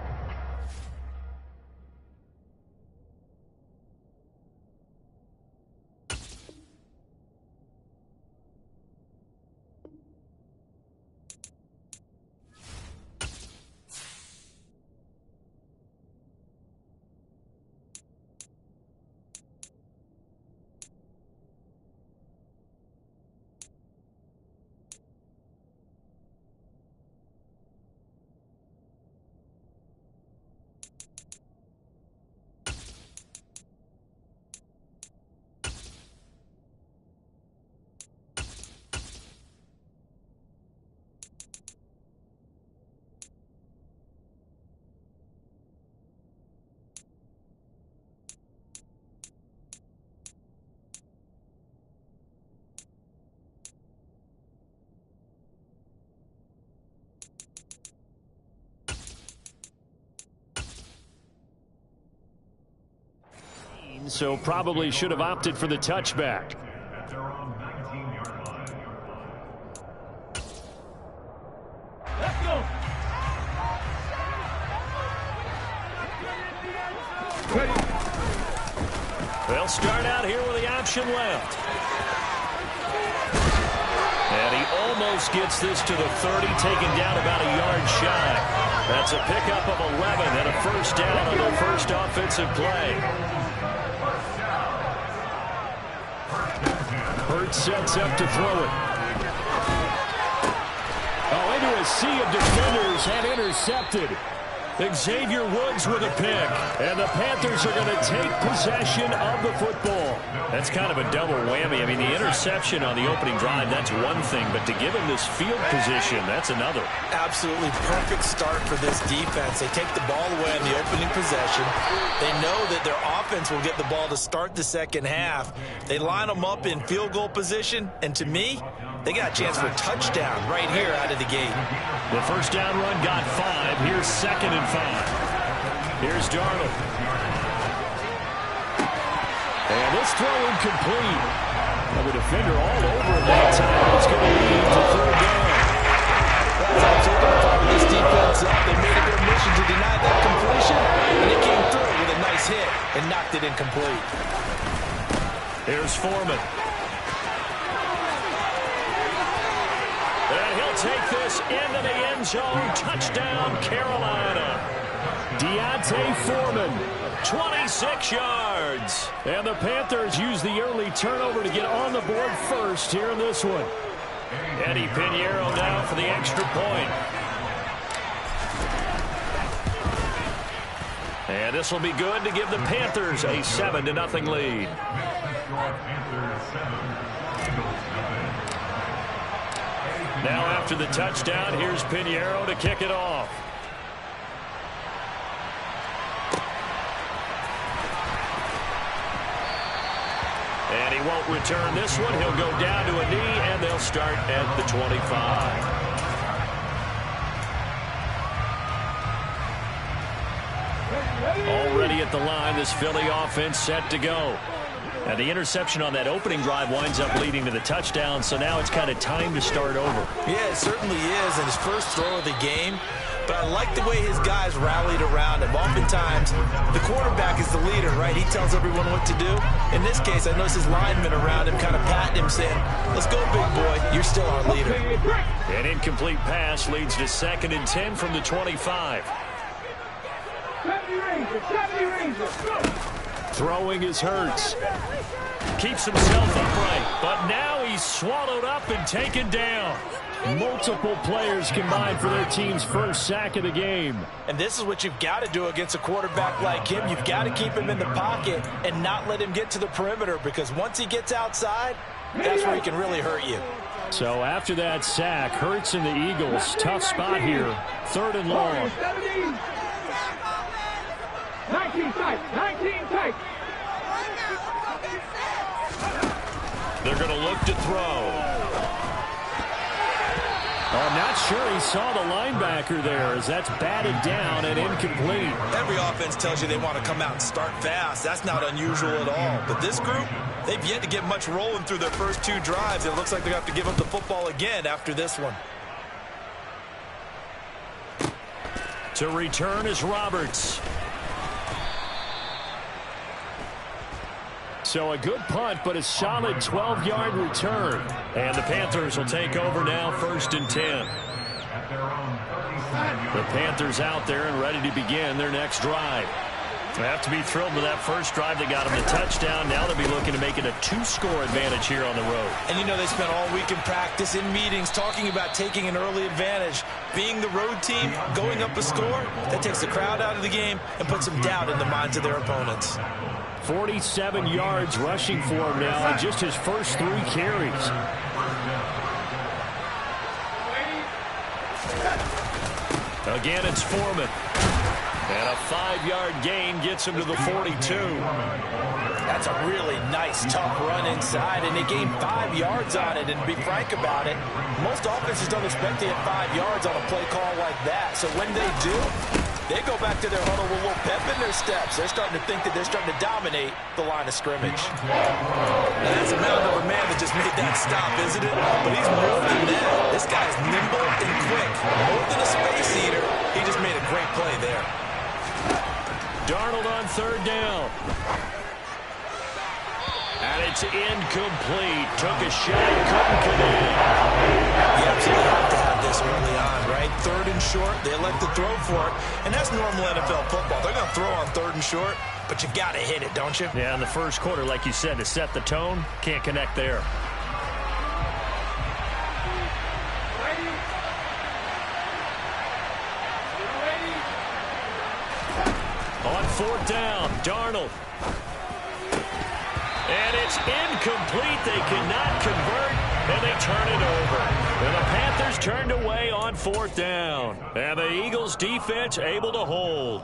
So probably should have opted for the touchback. At their own 19-yard line. Let's go. They'll start out here with the option left. And he almost gets this to the 30, taken down about a yard shy. That's a pickup of 11 and a first down on their first offensive play. Hurts sets up to throw it. Oh, into a sea of defenders and intercepted. Xavier Woods with a pick. And the Panthers are going to take possession of the football. That's kind of a double whammy. I mean, the interception on the opening drive, that's one thing. But to give him this field position, that's another. Absolutely perfect start for this defense. They take the ball away on the opening possession. They know that their offense will get the ball to start the second half. They line them up in field goal position. And to me, they got a chance for a touchdown right here out of the gate. The first down run got 5. Here's 2nd and 5. Here's Darnold. And this throw incomplete. Well, the defender all over him that time. It's going to lead to 3rd down. That's all taking part of this defense up. They made a good mission to deny that completion, and it came through with a nice hit and knocked it incomplete. Here's Foreman. And he'll take this into the end zone. Touchdown, Carolina. Deontay Foreman, 26 yards. And the Panthers use the early turnover to get on the board first here in this one. Eddie Pinheiro now for the extra point. And this will be good to give the Panthers a 7-0 lead. Now after the touchdown, here's Pinheiro to kick it off. And he won't return this one. He'll go down to a knee, and they'll start at the 25. Already at the line, this Philly offense set to go. And the interception on that opening drive winds up leading to the touchdown, so now it's kind of time to start over. Yeah, it certainly is, and his first throw of the game. But I like the way his guys rallied around him. Oftentimes, the quarterback is the leader, right? He tells everyone what to do. In this case, I noticed his linemen around him kind of patting him, saying, let's go, big boy. You're still our leader. An incomplete pass leads to 2nd and 10 from the 25. Throwing is Hurts. Keeps himself upright, but now he's swallowed up and taken down. Multiple players combined for their team's first sack of the game. And this is what you've got to do against a quarterback like him. You've got to keep him in the pocket and not let him get to the perimeter, because once he gets outside, that's where he can really hurt you. So after that sack, Hurts and the Eagles, tough spot here. 3rd and long. 19 tight. 19 tight. They're going to look to throw. I'm not sure he saw the linebacker there as that's batted down and incomplete. Every offense tells you they want to come out and start fast. That's not unusual at all. But this group, they've yet to get much rolling through their first 2 drives. It looks like they're going to have to give up the football again after this one. To return is Roberts. So a good punt, but a solid 12-yard return. And the Panthers will take over now, 1st and 10. The Panthers out there and ready to begin their next drive. They have to be thrilled with that first drive that got them the touchdown. Now they'll be looking to make it a 2-score advantage here on the road. And you know they spent all week in practice, in meetings, talking about taking an early advantage. Being the road team, going up a score, that takes the crowd out of the game and puts some doubt in the minds of their opponents. 47 yards rushing for him now in just his first 3 carries. Again, it's Foreman. And a 5-yard gain gets him to the 42. That's a really nice, tough run inside, and they gained 5 yards on it. And to be frank about it, most offenses don't expect to hit 5 yards on a play call like that. So when they do, they go back to their huddle with a little pep in their steps. They're starting to think that they're starting to dominate the line of scrimmage. Now that's a mound of a man that just made that stop, isn't it? But he's more than that. This guy's nimble and quick. More than a space eater, he just made a great play there. Darnold on 3rd down. And it's incomplete. Took a shot, couldn't connect. You absolutely have to have this early on, right? 3rd and short, they elect to throw for it. And that's normal NFL football. They're going to throw on 3rd and short, but you got to hit it, don't you? Yeah, in the first quarter, like you said, to set the tone, can't connect there. On 4th down, Darnold. And it's incomplete. They cannot convert, and they turn it over. And the Panthers turned away on 4th down. And the Eagles' defense able to hold.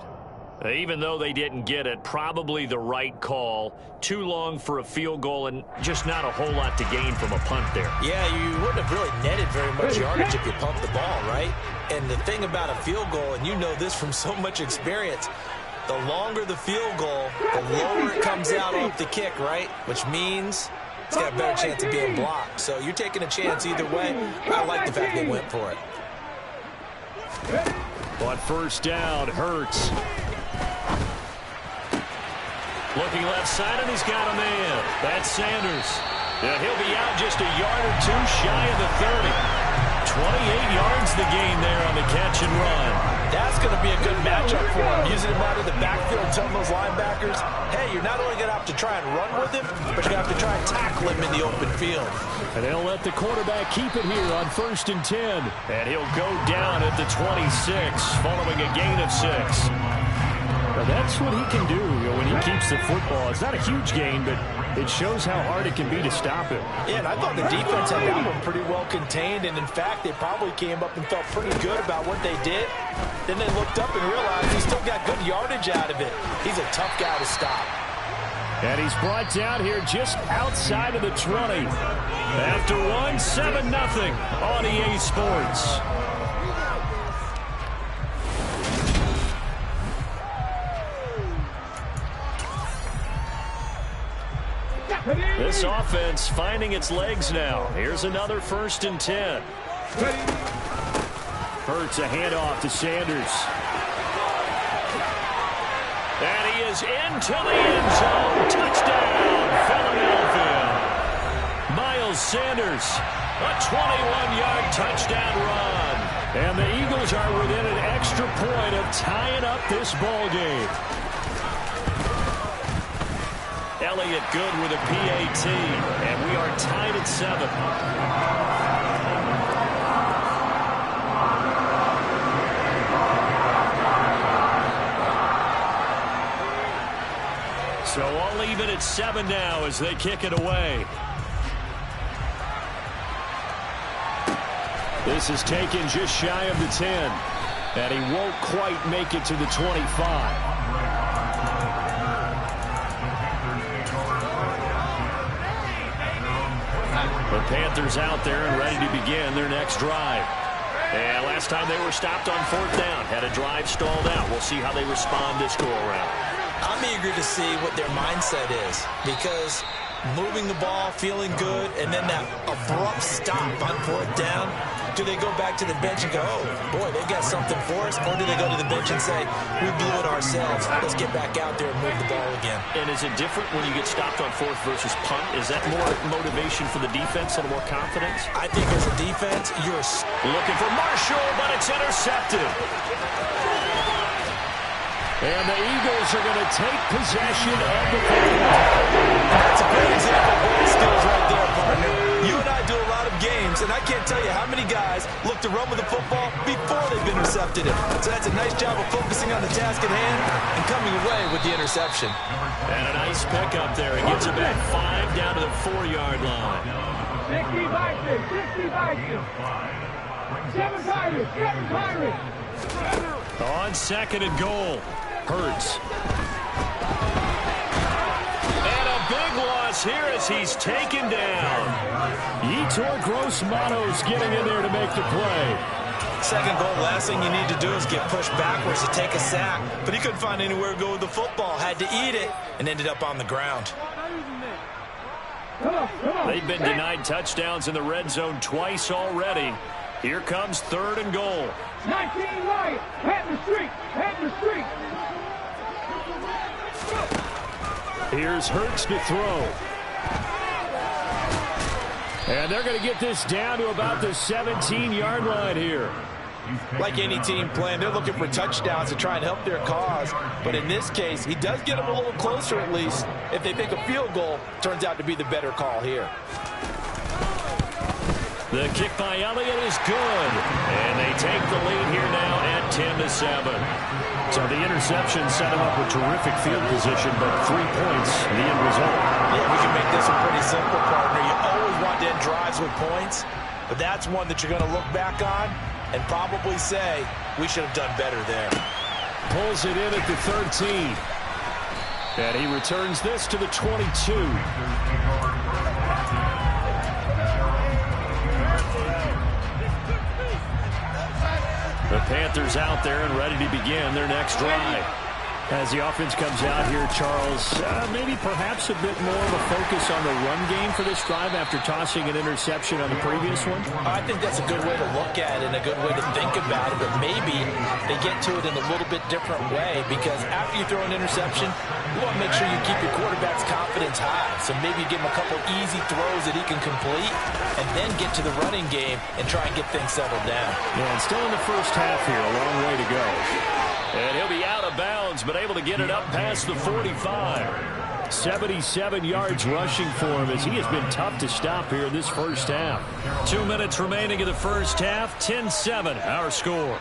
Even though they didn't get it, probably the right call. Too long for a field goal and just not a whole lot to gain from a punt there. Yeah, you wouldn't have really netted very much yardage if you pumped the ball, right? And the thing about a field goal, and you know this from so much experience, the longer the field goal, the lower it comes out off the kick, right? Which means it's got a better chance of being blocked. So you're taking a chance either way. I like the fact they went for it. On 1st down, Hurts. Looking left side, and he's got a man. That's Sanders. Yeah, he'll be out just a yard or 2 shy of the 30. 28 yards the gain there on the catch and run. That's going to be a good matchup for him. Using him out of the backfield, telling those linebackers, hey, you're not only going to have to try and run with him, but you're going to have to try and tackle him in the open field. And they'll let the quarterback keep it here on 1st and 10. And he'll go down at the 26, following a gain of 6. Now that's what he can do when he keeps the football. It's not a huge gain, but it shows how hard it can be to stop him. Yeah, and I thought the defense had that one pretty well contained, and in fact, they probably came up and felt pretty good about what they did. Then they looked up and realized he still got good yardage out of it. He's a tough guy to stop. And he's brought down here just outside of the 20. After 7-0 on EA Sports. This offense finding its legs now. Here's another 1st and 10. Hurts a handoff to Sanders. And he is into the end zone. Touchdown, Philadelphia. Miles Sanders, a 21-yard touchdown run. And the Eagles are within an extra point of tying up this ball game. Elliott good with a PAT, and we are tied at 7. So all even at 7 now as they kick it away. This is taken just shy of the 10. And he won't quite make it to the 25. The Panthers out there and ready to begin their next drive. And last time they were stopped on 4th down. Had a drive stalled out. We'll see how they respond this go-around. I'm eager to see what their mindset is, because moving the ball, feeling good, and then that abrupt stop on 4th down, do they go back to the bench and go, oh, boy, they've got something for us, or do they go to the bench and say, we blew it ourselves, let's get back out there and move the ball again? And is it different when you get stopped on 4th versus punt? Is that more motivation for the defense, a little more confidence? I think as a defense, you're looking for Marshall, but it's intercepted. And the Eagles are going to take possession of the football. That's a great example of ball skills right there, partner. You and I do a lot of games, and I can't tell you how many guys look to run with the football before they've intercepted it. So that's a nice job of focusing on the task at hand and coming away with the interception. And a nice pickup there. He gets it back 5 down to the 4-yard line. 60 Vikings, 60 Vikings. 7 Pirates, 7 Pirates. On 2nd and goal. Hurts. And a big loss here as he's taken down. Yetur Gross-Matos getting in there to make the play. 2nd goal, last thing you need to do is get pushed backwards to take a sack. But he couldn't find anywhere to go with the football. Had to eat it and ended up on the ground. They've been denied touchdowns in the red zone twice already. Here comes 3rd and goal. 19 right, head the street, head the street. Here's Hurts to throw. And they're going to get this down to about the 17-yard line here. Like any team playing, they're looking for touchdowns to try and help their cause. But in this case, he does get them a little closer at least. If they make a field goal, turns out to be the better call here. The kick by Elliott is good. And they take the lead here now at 10-7. So the interception set him up with terrific field position, but 3 points, the end result. Yeah, we can make this one pretty simple, partner. You always want to end drives with points, but that's one that you're going to look back on and probably say, we should have done better there. Pulls it in at the 13. And he returns this to the 22. The Panthers out there and ready to begin their next drive. As the offense comes out here, Charles, maybe perhaps a bit more of a focus on the run game for this drive after tossing an interception on the previous one? I think that's a good way to look at it and a good way to think about it, but maybe they get to it in a little bit different way, because after you throw an interception, you want to make sure you keep your quarterback's confidence high. So maybe you give him a couple easy throws that he can complete and then get to the running game and try and get things settled down. Yeah, and still in the first half here, a long way to go. And he'll be out of bounds, but able to get it up past the 45. 77 yards rushing for him, as he has been tough to stop here in this first half. 2 minutes remaining in the first half. 10-7, our score.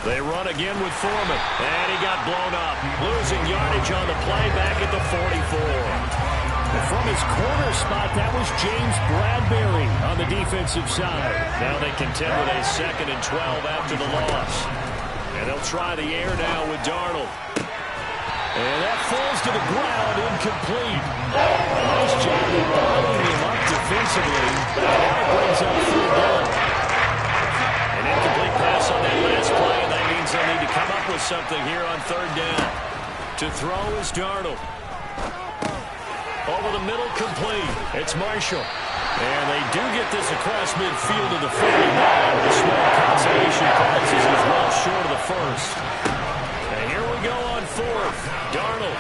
They run again with Foreman, and he got blown up. Losing yardage on the play back at the 44. From his corner spot, that was James Bradbury on the defensive side. Now they contend with a 2nd and 12 after the loss. And they'll try the air now with Darnold. And that falls to the ground, incomplete. Nice job of bottling him up defensively. Now it brings up 3rd down. An incomplete pass on that last play, and that means they'll need to come up with something here on 3rd down. To throw is Darnold. Over the middle, complete. It's Marshall. And they do get this across midfield to the 49. The small consolation prize is well short of the first. And here we go on 4th. Darnold.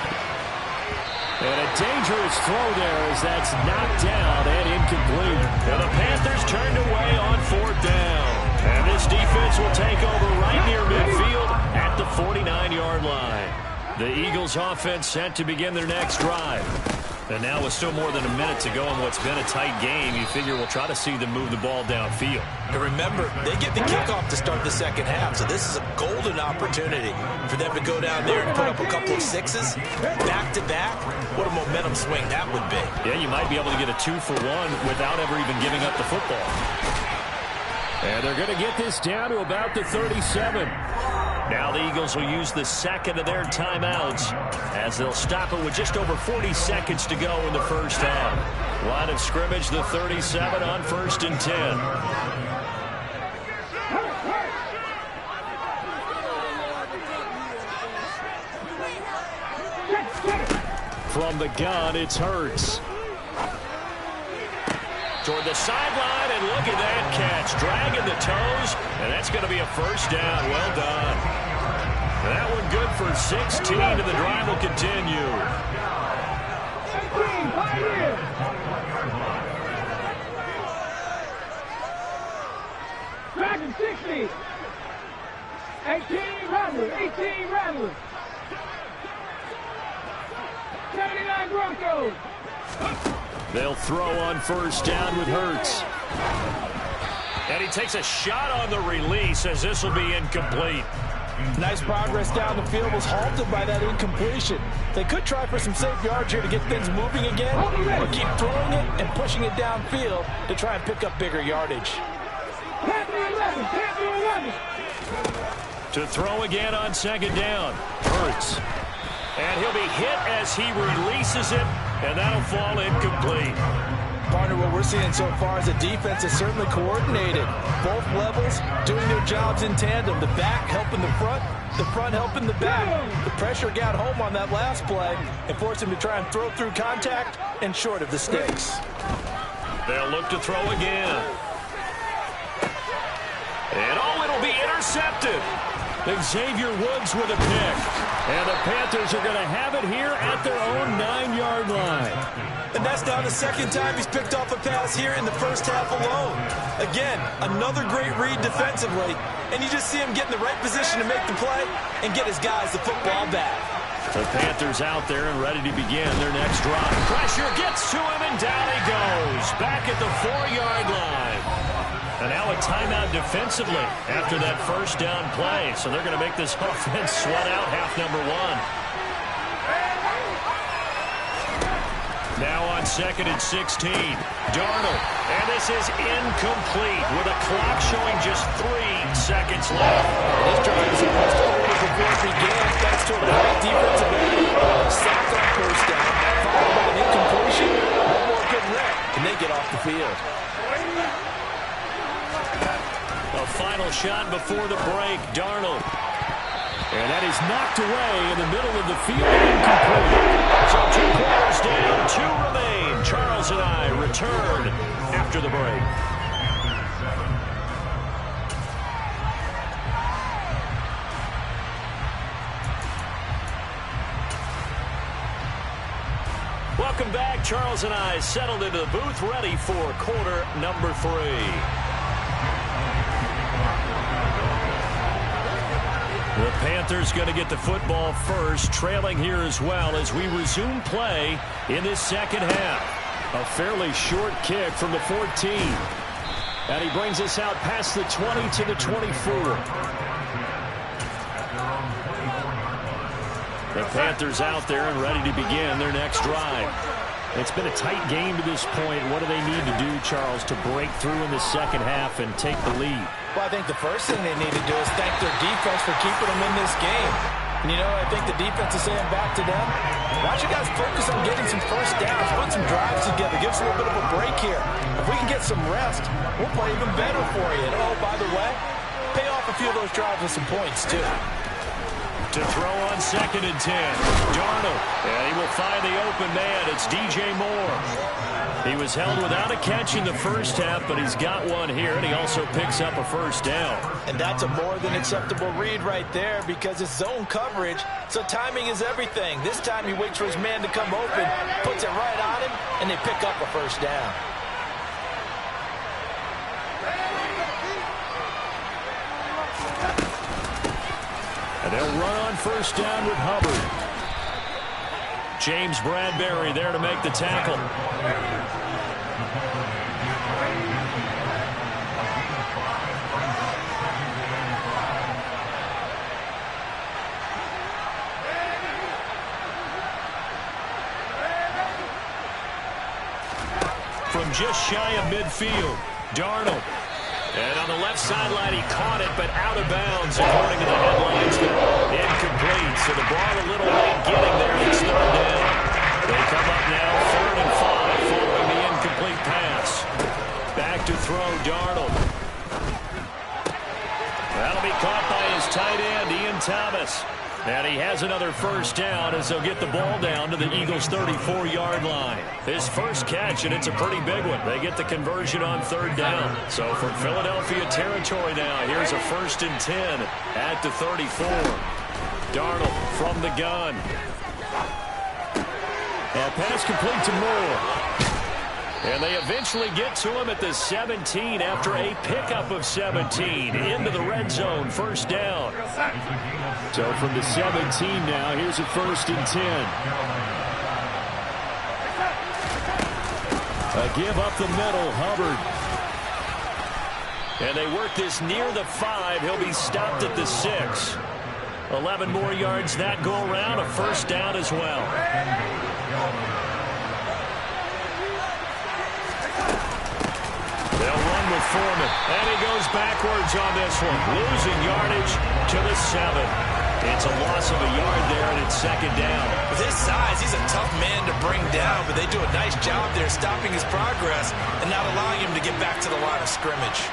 And a dangerous throw there as that's knocked down and incomplete. And the Panthers turned away on 4th down. And this defense will take over right near midfield at the 49-yard line. The Eagles offense set to begin their next drive. And now with still more than a minute to go in what's been a tight game, you figure we'll try to see them move the ball downfield. And remember, they get the kickoff to start the second half, so this is a golden opportunity for them to go down there and put up a couple of sixes back-to-back. What a momentum swing that would be. Yeah, you might be able to get a 2-for-1 without ever even giving up the football. And they're going to get this down to about the 37. Now the Eagles will use the second of their timeouts as they'll stop it with just over 40 seconds to go in the first half. Line of scrimmage, the 37 on 1st and 10. From the gun, it's Hurts. Toward the sideline, and look at that catch. Dragging the toes, and that's going to be a first down. Well done. That one good for 16, and the drive will continue. 60. 18 Rattlers. 79 Broncos. They'll throw on 1st down with Hurts. And he takes a shot on the release as this will be incomplete. Nice progress down the field, was halted by that incompletion. They could try for some safe yards here to get things moving again, or keep throwing it and pushing it downfield to try and pick up bigger yardage. To throw again on 2nd down. Hurts. And he'll be hit as he releases it, and that'll fall incomplete. Partner, what we're seeing so far is the defense is certainly coordinated. Both levels doing their jobs in tandem. The back helping the front helping the back. The pressure got home on that last play and forced him to try and throw through contact and short of the sticks. They'll look to throw again. And it'll be intercepted. Xavier Woods with a pick. And the Panthers are going to have it here at their own 9-yard line. And that's now the second time he's picked off a pass here in the first half alone. Again, another great read defensively. And you just see him get in the right position to make the play and get his guys the football back. The Panthers out there and ready to begin their next drive. Pressure gets to him, and down he goes. Back at the 4-yard line. And now a timeout defensively after that first down play. So they're going to make this offense sweat out half number 1. Now on 2nd and 16. Darnold. And this is incomplete with a clock showing just 3 seconds left. This drive is supposed to hold before it begins thanks to a great defensive end. Sack on 1st down. Followed by an incompletion. One more good rep, and they get off the field. A final shot before the break. Darnold. And that is knocked away in the middle of the field. Incomplete. So 2 quarters down, 2 remain. Charles and I return after the break. Welcome back. Charles and I settled into the booth, ready for quarter number 3. The Panthers going to get the football first, trailing here as well as we resume play in this second half. A fairly short kick from the 14. And he brings us out past the 20 to the 24. The Panthers out there and ready to begin their next drive. It's been a tight game to this point. What do they need to do, Charles, to break through in the second half and take the lead? Well, I think the first thing they need to do is thank their defense for keeping them in this game. And, I think the defense is saying back to them, why don't you guys focus on getting some first downs, put some drives together, give us a little bit of a break here. If we can get some rest, we'll play even better for you. And, by the way, pay off a few of those drives with some points, too. To throw on 2nd and 10. Darnold. And he will find the open man. It's DJ Moore. He was held without a catch in the first half, but he's got one here, and he also picks up a first down. And that's a more than acceptable read right there because it's zone coverage, so timing is everything. This time he waits for his man to come open, puts it right on him, and they pick up a first down. And they'll run on 1st down with Hubbard. James Bradbury there to make the tackle. From just shy of midfield, Darnold. And on the left sideline, he caught it, but out of bounds, according to the headlines. Incomplete, so the ball a little late getting there. It's third down. They come up now, 3rd and 5, following the incomplete pass. Back to throw, Darnold. That'll be caught by his tight end, Ian Thomas. And he has another first down as they'll get the ball down to the Eagles' 34-yard line. His first catch, and it's a pretty big one. They get the conversion on 3rd down. So from Philadelphia territory now, here's a 1st and 10 at the 34. Darnold from the gun. And pass complete to Moore. And they eventually get to him at the 17 after a pickup of 17 into the red zone, 1st down. So from the 17 now, here's a 1st and 10. A give up the middle, Hubbard. And they work this near the 5. He'll be stopped at the 6. 11 more yards that go around, a 1st down as well. They'll run with Foreman, and he goes backwards on this one, losing yardage to the 7. It's a loss of a yard there, and it's 2nd down. With his size, he's a tough man to bring down, but they do a nice job there stopping his progress and not allowing him to get back to the line of scrimmage.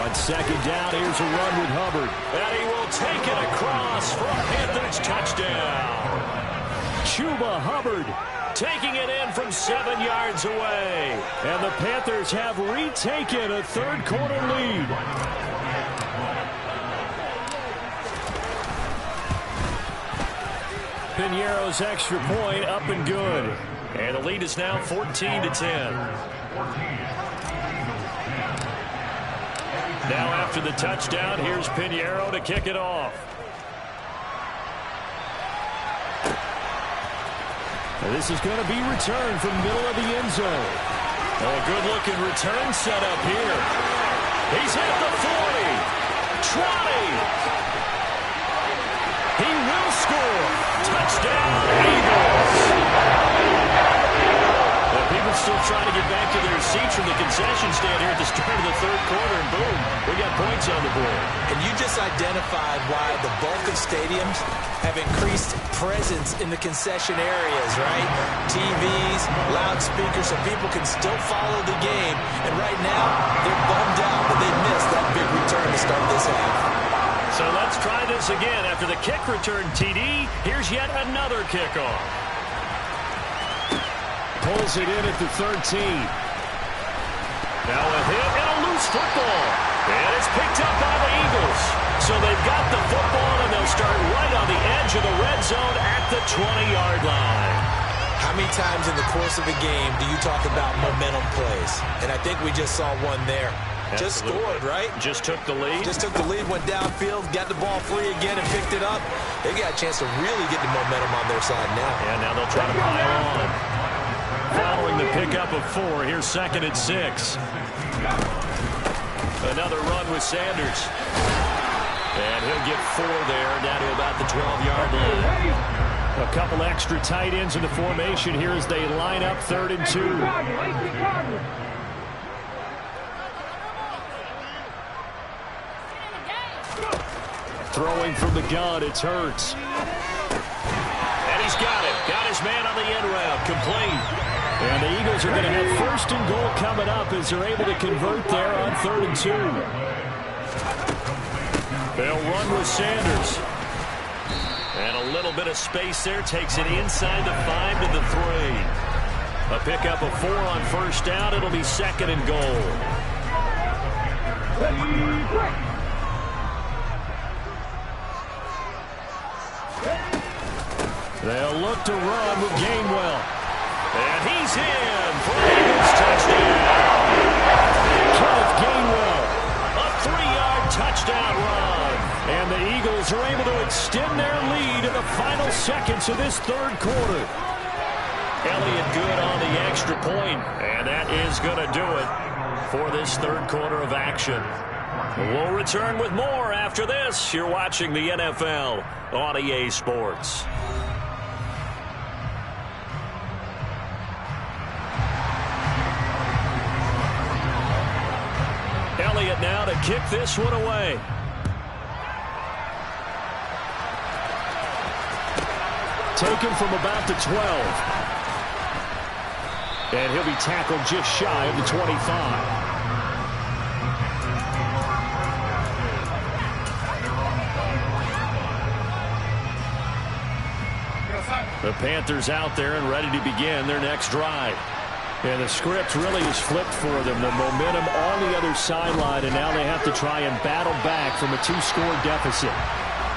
On 2nd down, here's a run with Hubbard, and he will take it across for a Panthers touchdown. Chuba Hubbard taking it in from 7 yards away. And the Panthers have retaken a 3rd quarter lead. Piñeiro's extra point up and good. And the lead is now 14-10. Now after the touchdown, here's Piñeiro to kick it off. This is going to be returned from the middle of the end zone. A good-looking return set up here. He's at the 40. 20. He will score. Touchdown, Eagles. Well, people still trying to get back to their seats from the concession stand here at the start of the 3rd quarter, and boom, we got points on the board. And you just identified why the bulk of stadiums have increased presence in the concession areas, right? TVs, loudspeakers, so people can still follow the game. And right now, they're bummed out that they missed that big return to start this half. So let's try this again. After the kick return TD, here's yet another kickoff. Pulls it in at the 13. Now a hit and a loose football. And it's picked up by the Eagles. So they've got the football, and they'll start right on the edge of the red zone at the 20-yard line. How many times in the course of a game do you talk about momentum plays? And I think we just saw one there. Absolutely. Just scored, right? Just took the lead. Just took the lead, went downfield, got the ball free again and picked it up. They got a chance to really get the momentum on their side now. And now they'll try to pile on. Following the pickup of 4, here's 2nd and 6. Another run with Sanders. And he'll get 4 there, down to about the 12-yard line. A couple extra tight ends in the formation here as they line up 3rd and 2. Throwing from the gun, it's Hurts. And he's got it. Got his man on the end route. Complete. And the Eagles are going to have 1st and goal coming up as they're able to convert there on 3rd and 2. They'll run with Sanders. And a little bit of space there. Takes it inside the 5 to the 3. A pickup of 4 on 1st down. It'll be 2nd and goal. They'll look to run with Gainwell. And he's in for an Eagles touchdown. Kenneth Gainwell, a 3-yard touchdown run. And the Eagles are able to extend their lead in the final seconds of this third quarter. Elliott good on the extra point, and that is going to do it for this third quarter of action. We'll return with more after this. You're watching the NFL on EA Sports. Elliott now to kick this one away. Taken from about the 12. And he'll be tackled just shy of the 25. The Panthers out there and ready to begin their next drive. And the script really is flipped for them. The momentum on the other sideline, and now they have to try and battle back from a 2-score deficit.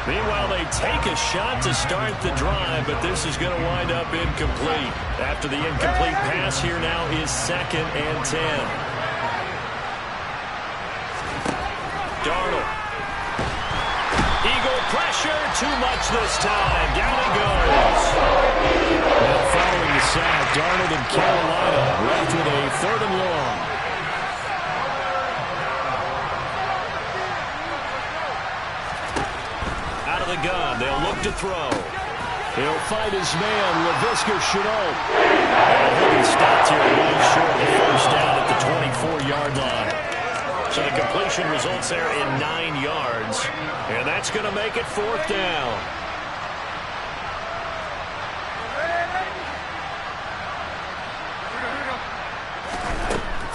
Meanwhile, they take a shot to start the drive, but this is going to wind up incomplete. After the incomplete pass, here now is 2nd and 10. Darnold. Eagle pressure, too much this time. Down he goes. Now following the sack, Darnold and Carolina left with a 3rd and long. Out of the gun, they'll look to throw. He'll find his man, Laviska Shenault. And he'll be stopped here really short of the first down at the 24-yard line. So the completion results there in 9 yards. And that's going to make it 4th down.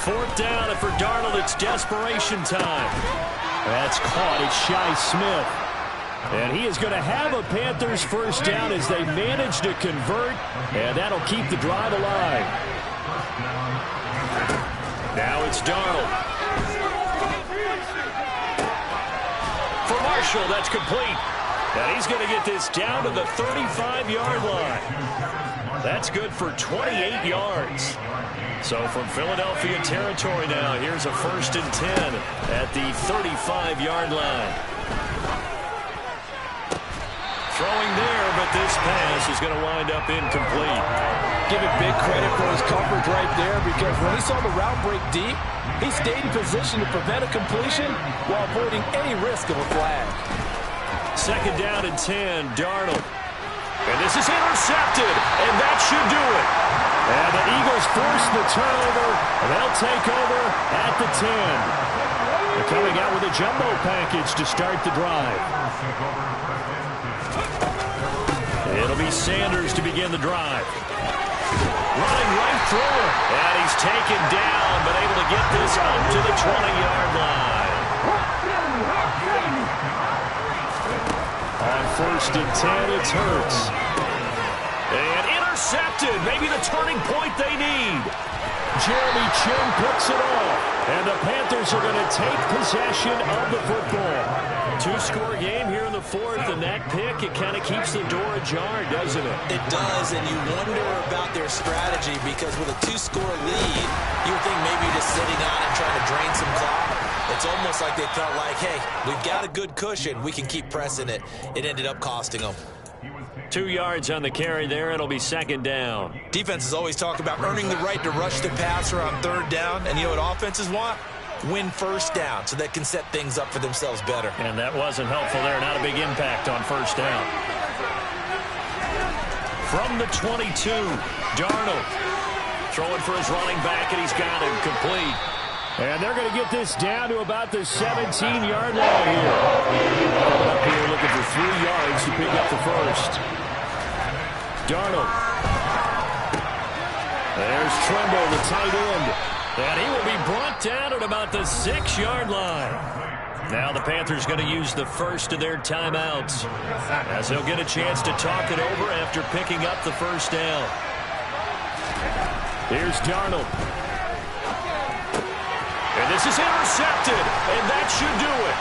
Fourth down, and for Darnold, it's desperation time. That's caught. It's Shi Smith. And he is going to have a Panthers first down as they manage to convert, and that'll keep the drive alive. Now it's Darnold. For Marshall, that's complete. And he's going to get this down to the 35-yard line. That's good for 28 yards. So from Philadelphia territory now, here's a 1st and 10 at the 35-yard line. Throwing there, but this pass is going to wind up incomplete. Give it big credit for his coverage right there, because when he saw the route break deep, he stayed in position to prevent a completion while avoiding any risk of a flag. 2nd down and 10, Darnold. And this is intercepted, and that should do it. And the Eagles force the turnover, and they'll take over at the 10. They're coming out with a jumbo package to start the drive. It'll be Sanders to begin the drive. Running right through it. And he's taken down, but able to get this up to the 20-yard line. On 1st and 10, it's Hurts. And intercepted. Maybe the turning point they need. Jeremy Chin puts it off. And the Panthers are going to take possession of the football. 2-score game here in the 4th, and that pick, it kind of keeps the door ajar, doesn't it? It does, and you wonder about their strategy, because with a 2-score lead, you would think maybe just sitting on and trying to drain some clock. It's almost like they felt like, hey, we've got a good cushion. We can keep pressing it. It ended up costing them. 2 yards on the carry there. It'll be 2nd down. Defenses always talk about earning the right to rush the passer on 3rd down, and you know what offenses want? Win first down so they can set things up for themselves better. And that wasn't helpful there. Not a big impact on 1st down. From the 22, Darnold throwing for his running back, and he's got him complete. And they're going to get this down to about the 17-yard line here. Up here looking for 3 yards to pick up the first. Darnold. There's Tremble, the tight end. And he will be brought down at about the 6-yard line. Now the Panthers going to use the first of their timeouts, as they'll get a chance to talk it over after picking up the first down. Here's Darnold. And this is intercepted, and that should do it.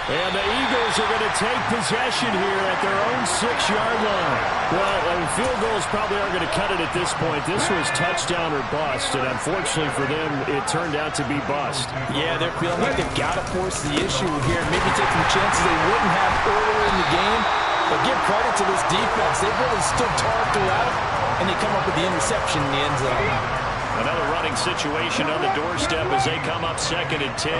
And the Eagles are going to take possession here at their own 6-yard line. Well, field goals probably aren't going to cut it at this point. This was touchdown or bust, and unfortunately for them, it turned out to be bust. Yeah, they're feeling like they've got to force the issue here, maybe take some chances they wouldn't have earlier in the game. But give credit to this defense. They've really stood tall throughout, and they come up with the interception in the end zone. Another running situation on the doorstep as they come up 2nd and 10.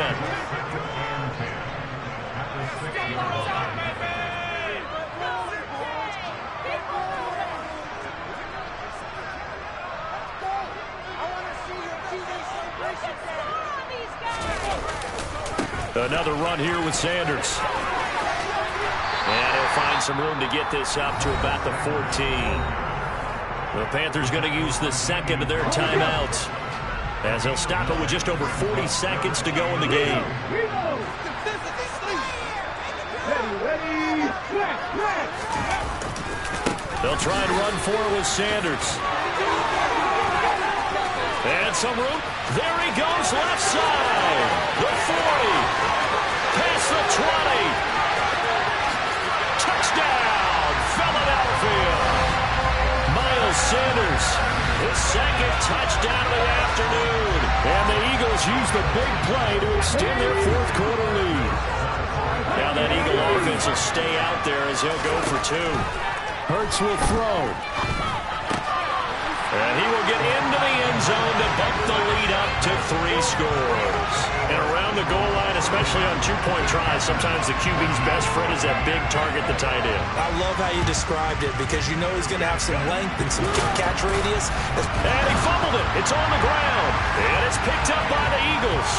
Another run here with Sanders. And he'll find some room to get this up to about the 14. The Panthers going to use the second of their timeouts as they'll stop it with just over 40 seconds to go in the game. They'll try and run for it with Sanders. And some room. There he goes, left side. The 40. Past the 20. Touchdown, Philadelphia. Miles Sanders, his second touchdown of the afternoon. And the Eagles use the big play to extend their 4th quarter lead. Now that Eagle offense will stay out there as he'll go for 2. Hurts will throw. And he will get into the end zone to bump the lead up to 3 scores. And around the goal line, especially on 2-point tries, sometimes the QB's best friend is that big target, the tight end. I love how you described it because you know he's going to have some length and some catch radius. And he fumbled it. It's on the ground. And it's picked up by the Eagles.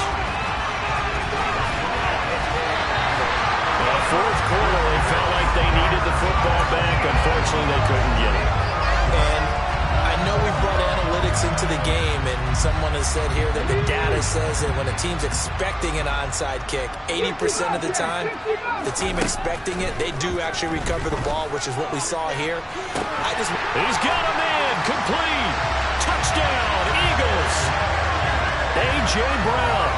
The 4th quarter, they felt like they needed the football back. Unfortunately, they couldn't get it. And I know we brought analytics into the game, and someone has said here that the data says that when a team's expecting an onside kick, 80% of the time, the team expecting it, they do actually recover the ball, which is what we saw here. He's got a man, complete, touchdown, Eagles. A.J. Brown,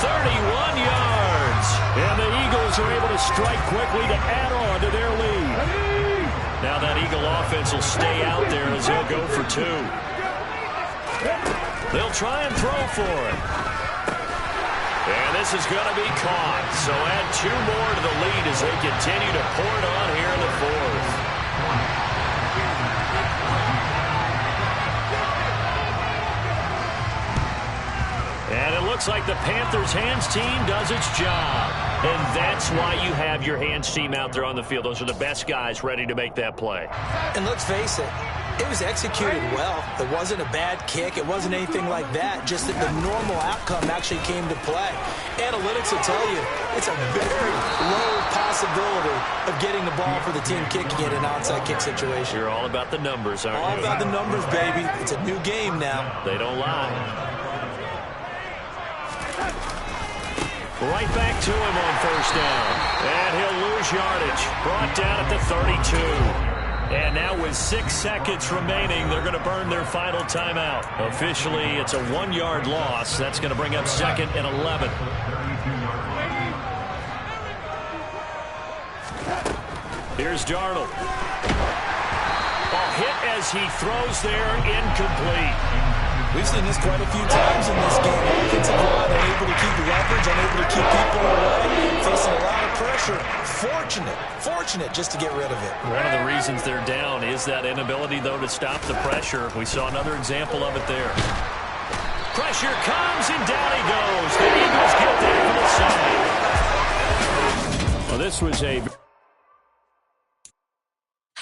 31 yards. And the Eagles are able to strike quickly to add on to their lead. Now that Eagle offense will stay out there as he'll go for 2. They'll try and throw for it. And this is going to be caught. So add 2 more to the lead as they continue to pour it on here in the 4th. And it looks like the Panthers' hands team does its job. And that's why you have your hands team out there on the field. Those are the best guys ready to make that play. And let's face it, it was executed well. It wasn't a bad kick. It wasn't anything like that. Just that the normal outcome actually came to play. Analytics will tell you it's a very low possibility of getting the ball for the team kicking it in an onside kick situation. You're all about the numbers, aren't you? All about the numbers, baby. It's a new game now. They don't lie. Right back to him on 1st down. And he'll lose yardage. Brought down at the 32. And now with 6 seconds remaining, they're going to burn their final timeout. Officially, it's a 1-yard loss. That's going to bring up 2nd and 11. Here's Darnold. A hit as he throws there, incomplete. We've seen this quite a few times in this game. Offensive line unable to keep leverage, unable to keep people away, facing a lot of pressure. Fortunate just to get rid of it. One of the reasons they're down is that inability, though, to stop the pressure. We saw another example of it there. Pressure comes, and down he goes. The Eagles get there for the side. Well, this was a...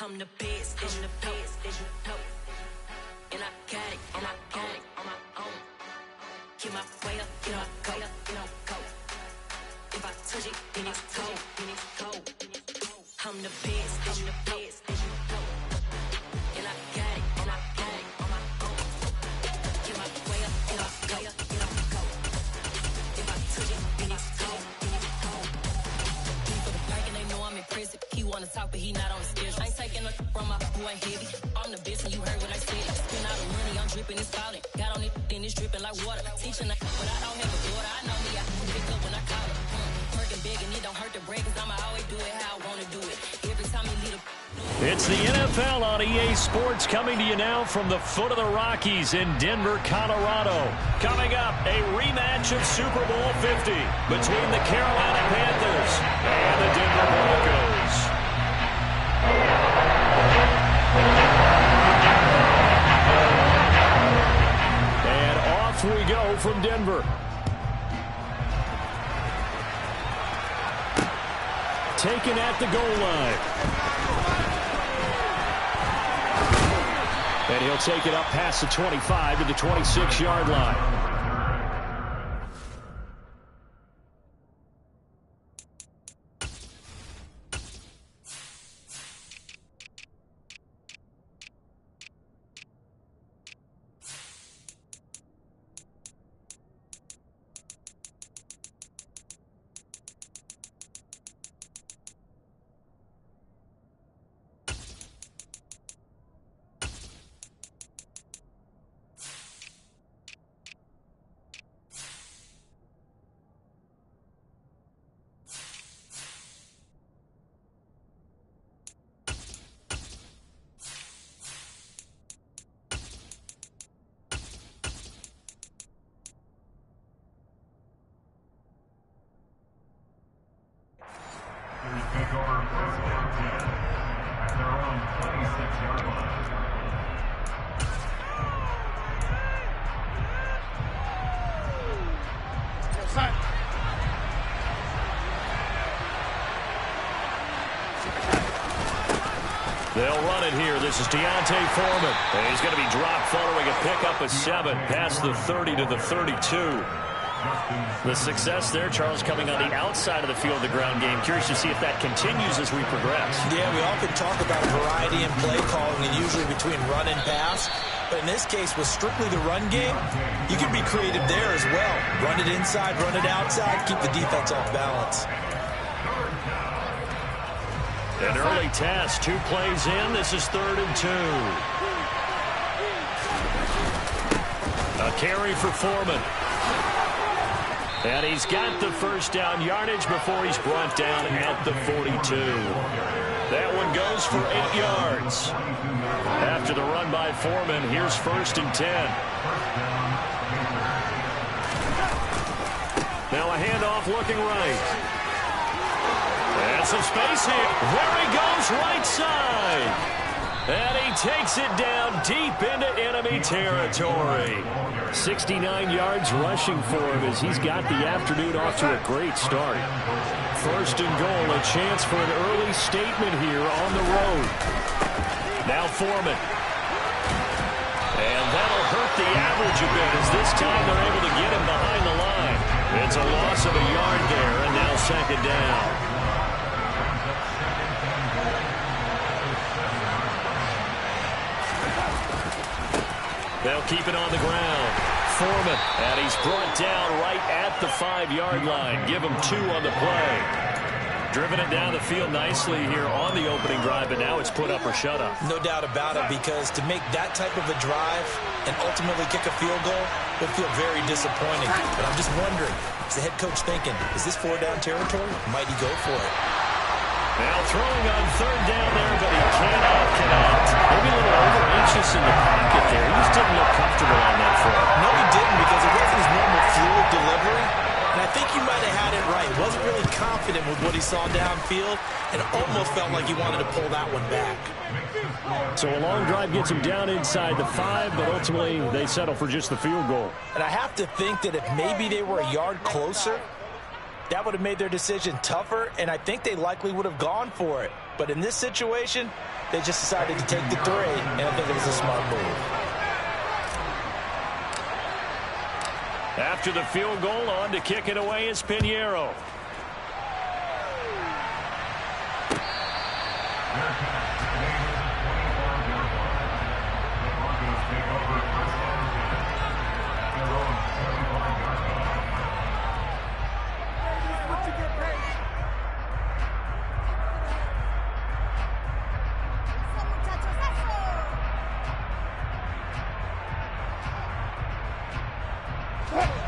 I'm the best, and I got it, on my own. Get my way up, go. If I touch it, then it's cold. I'm the best, and I got it, on my own. Get my way up, go. If I touch it, then it's cold. For the pack and they know I'm impressive. He wanna talk, but he not on the schedule. I ain't taking no from my boy heavy. I'm the best, and you heard what I said. Spend all the money, I'm dripping, it's falling. Got on it, then it's dripping like water. Teaching, but I don't have a daughter. I know me, I can pick up when I call her. Working begging, it don't hurt to break, 'cause I'ma always do it how I wanna do it. Every time you lead a... It's the NFL on EA Sports, coming to you now from the foot of the Rockies in Denver, Colorado. Coming up, a rematch of Super Bowl 50 between the Carolina Panthers and the Denver Broncos. And off we go from Denver. Taken at the goal line. And he'll take it up past the 25 to the 26-yard line. Take over first down 10 at their own 26-yard line. They'll run it here. This is Deontay Foreman. And he's going to be dropped following a pickup of 7 past the 30 to the 32. The success there, Charles, coming on the outside of the field, the ground game. Curious to see if that continues as we progress. Yeah, we often talk about variety in play calling and usually between run and pass. But in this case, with strictly the run game, you can be creative there as well. Run it inside, run it outside, keep the defense off balance. An early test, 2 plays in. This is 3rd and 2. A carry for Foreman. And he's got the first down yardage before he's brought down at the 42. That one goes for 8 yards. After the run by Foreman, here's 1st and 10. Now a handoff looking right. And some space here. There he goes, right side. And he takes it down deep into enemy territory. 69 yards rushing for him as he's got the afternoon off to a great start. 1st and goal, a chance for an early statement here on the road. Now Foreman. And that'll hurt the average a bit as this time they're able to get him behind the line. It's a loss of a yard there, and now 2nd down. They'll keep it on the ground. Foreman, and he's brought down right at the 5-yard line. Give him 2 on the play. Driven it down the field nicely here on the opening drive, but now it's put up or shut up. No doubt about it, because to make that type of a drive and ultimately kick a field goal would feel very disappointing. But I'm just wondering, is the head coach thinking, is this 4-down territory? Might he go for it? Now throwing on 3rd down there, but he cannot connect. Maybe a little over-anxious in the pocket there. He just didn't look comfortable on that throw. No, he didn't, because it wasn't his normal fluid delivery. And I think he might have had it right. He wasn't really confident with what he saw downfield and almost felt like he wanted to pull that one back. So a long drive gets him down inside the 5, but ultimately they settle for just the field goal. And I have to think that if maybe they were a yard closer, that would have made their decision tougher, and I think they likely would have gone for it. But in this situation, they just decided to take the 3, and I think it was a smart move. After the field goal, on to kick it away is Pinheiro.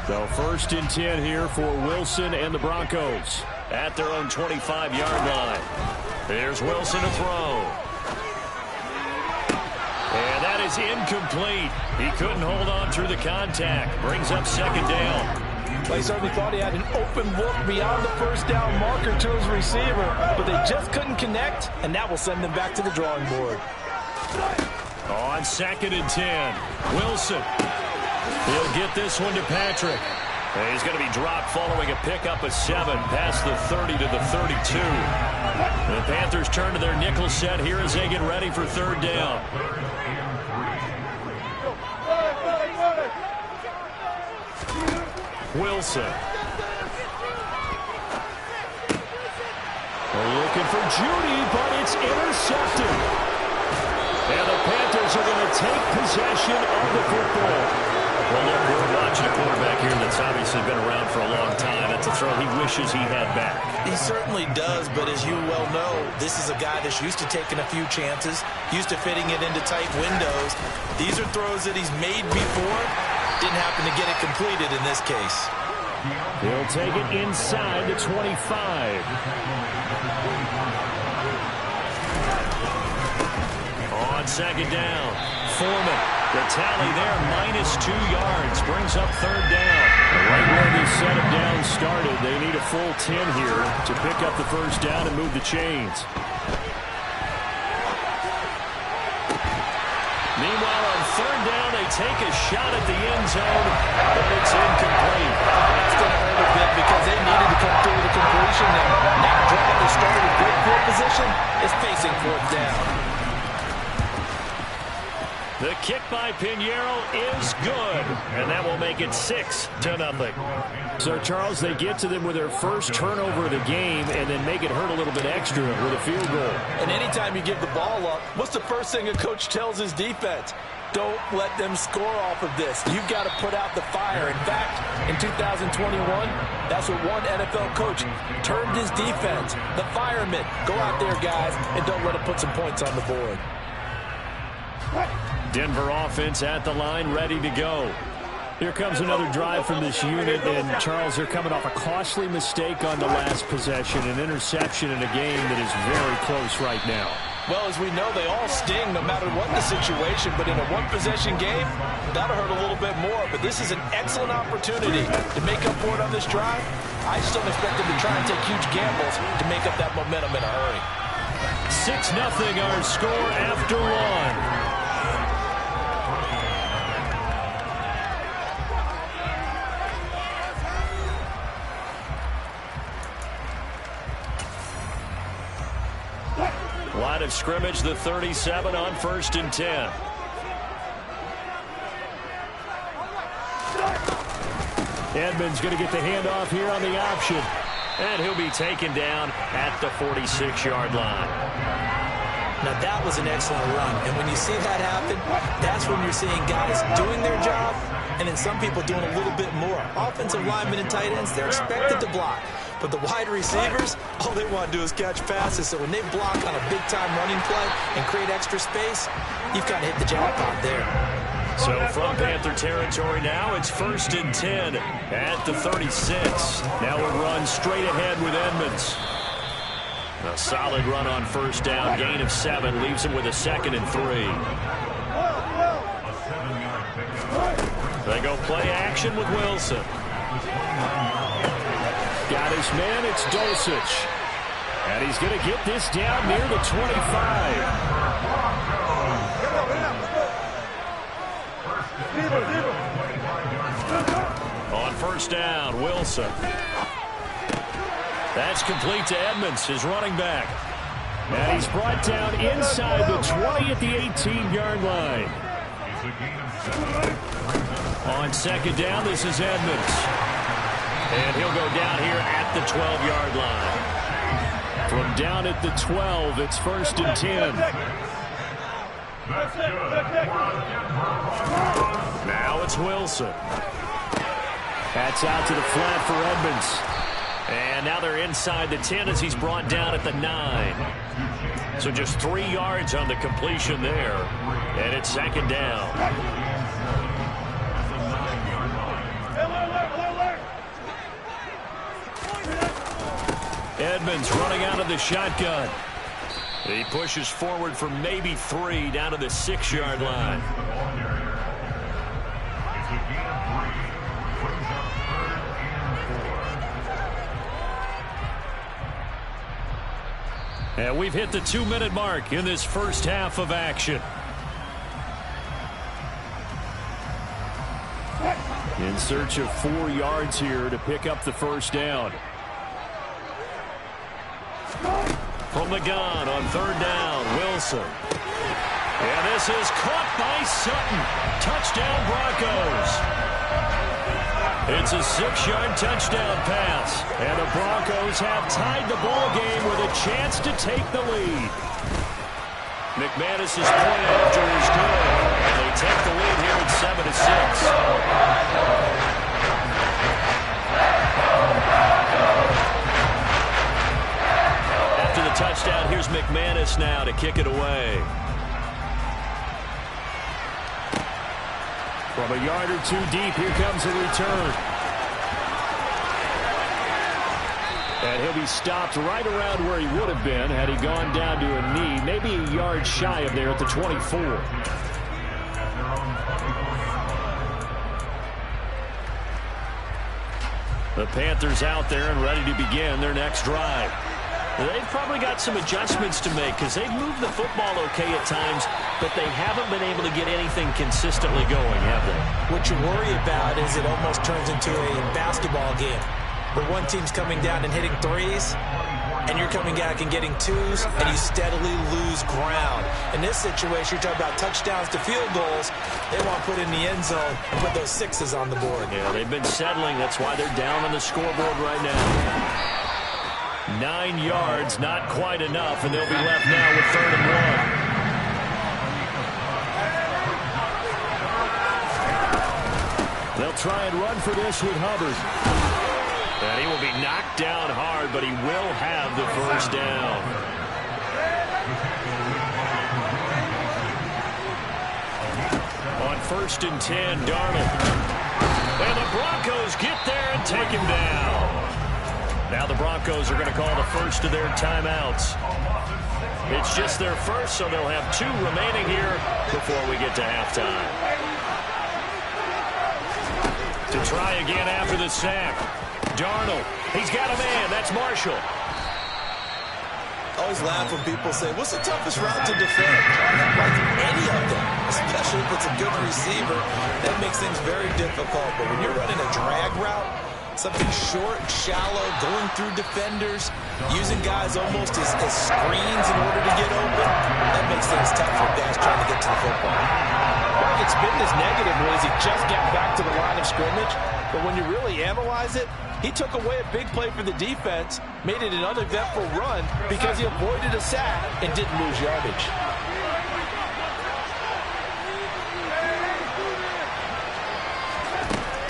So 1st and 10 here for Wilson and the Broncos. at their own 25-yard line. Here's Wilson to throw. And that is incomplete. He couldn't hold on through the contact. Brings up second down. He certainly thought he had an open look beyond the first down marker to his receiver, but they just couldn't connect, and that will send them back to the drawing board. On 2nd and 10, Wilson. He'll get this one to Patrick. And he's going to be dropped following a pickup of 7 past the 30 to the 32. The Panthers turn to their nickel set here as they get ready for 3rd down. Wilson. They're looking for Judy, but it's intercepted. And the Panthers are going to take possession of the football. Well, look, we're watching a quarterback here that's obviously been around for a long time. That's a throw he wishes he had back. He certainly does, but as you well know, this is a guy that's used to taking a few chances, used to fitting it into tight windows. These are throws that he's made before. Didn't happen to get it completed in this case. He'll take it inside the 25. On 2nd down, Foreman. The tally there, -2 yards, brings up 3rd down. Right where this set of downs started, they need a full 10 here to pick up the 1st down and move the chains. Meanwhile, on 3rd down, they take a shot at the end zone, but it's incomplete. That's going to hurt a bit because they needed to come through with a completion there. That drive that started with great field position is facing 4th down. The kick by Pinheiro is good, and that will make it 6-0. So, Charles, they get to them with their first turnover of the game and then make it hurt a little bit extra with a field goal. And anytime you give the ball up, what's the first thing a coach tells his defense? Don't let them score off of this. You've got to put out the fire. In fact, in 2021, that's what one NFL coach termed his defense. The firemen. Go out there, guys, and don't let them put some points on the board. Denver offense at the line, ready to go. Here comes another drive from this unit, and Charles, they're coming off a costly mistake on the last possession, an interception in a game that is very close right now. Well, as we know, they all sting no matter what the situation, but in a one-possession game, that'll hurt a little bit more. But this is an excellent opportunity to make up for it on this drive. I just don't expect them to try and take huge gambles to make up that momentum in a hurry. 6-0 our score after one. Line of scrimmage, the 37 on 1st and 10. Edmonds going to get the handoff here on the option. And he'll be taken down at the 46-yard line. Now, that was an excellent run. And when you see that happen, that's when you're seeing guys doing their job and then some people doing a little bit more. Offensive linemen and tight ends, they're expected to block. But the wide receivers, all they want to do is catch passes. So when they block on a big-time running play and create extra space, you've got to hit the jackpot there. So from Panther territory now, it's 1st and 10 at the 36. Now a run straight ahead with Edmonds. A solid run on 1st down, gain of 7, leaves him with a 2nd and 3. They go play action with Wilson. Got his man, it's Dulcich. And he's going to get this down near the 25. On 1st down, Wilson. That's complete to Edmonds, his running back. And he's brought down inside the 20 at the 18-yard line. On 2nd down, this is Edmonds. And he'll go down here at the 12-yard line. From down at the 12, it's 1st and 10. Now it's Wilson. That's out to the flat for Edmonds. And now they're inside the 10 as he's brought down at the 9. So just 3 yards on the completion there. And it's 2nd down. Edmonds running out of the shotgun. He pushes forward for maybe 3 down to the 6-yard line. It's a gain of 3. Brings up 3rd and 4. And we've hit the 2-minute mark in this first half of action. In search of 4 yards here to pick up the first down. From the gun on 3rd down, Wilson. And this is caught by Sutton. Touchdown, Broncos. It's a 6-yard touchdown pass. And the Broncos have tied the ball game with a chance to take the lead. McManus's point after is good. And they take the lead here at 7-6. The touchdown. Here's McManus now to kick it away. From a yard or 2 deep, here comes a return. And he'll be stopped right around where he would have been had he gone down to a knee, maybe a yard shy of there at the 24. The Panthers out there and ready to begin their next drive. They've probably got some adjustments to make because they've moved the football okay at times, but they haven't been able to get anything consistently going, have they? What you worry about is it almost turns into a basketball game where one team's coming down and hitting 3s, and you're coming back and getting 2s, and you steadily lose ground. In this situation, you're talking about touchdowns to field goals. They want to put in the end zone and put those 6s on the board. Yeah, they've been settling. That's why they're down on the scoreboard right now. 9 yards, not quite enough, and they'll be left now with 3rd and 1. They'll try and run for this with Hubbard. And he will be knocked down hard, but he will have the first down. On 1st and 10, Darnold. And the Broncos get there and take him down. Now the Broncos are going to call the first of their timeouts. It's just their first, so they'll have 2 remaining here before we get to halftime. To try again after the sack. Darnold, he's got a man. That's Marshall. I always laugh when people say, what's the toughest route to defend? Like any of them, especially if it's a good receiver, that makes things very difficult. But when you're running a drag route, something short, shallow, going through defenders, using guys almost as screens in order to get open, that makes things tough for guys trying to get to the football. Well, it's been this negative ways he just got back to the line of scrimmage, but when you really analyze it, he took away a big play for the defense, made it an uneventful run because he avoided a sack and didn't lose yardage.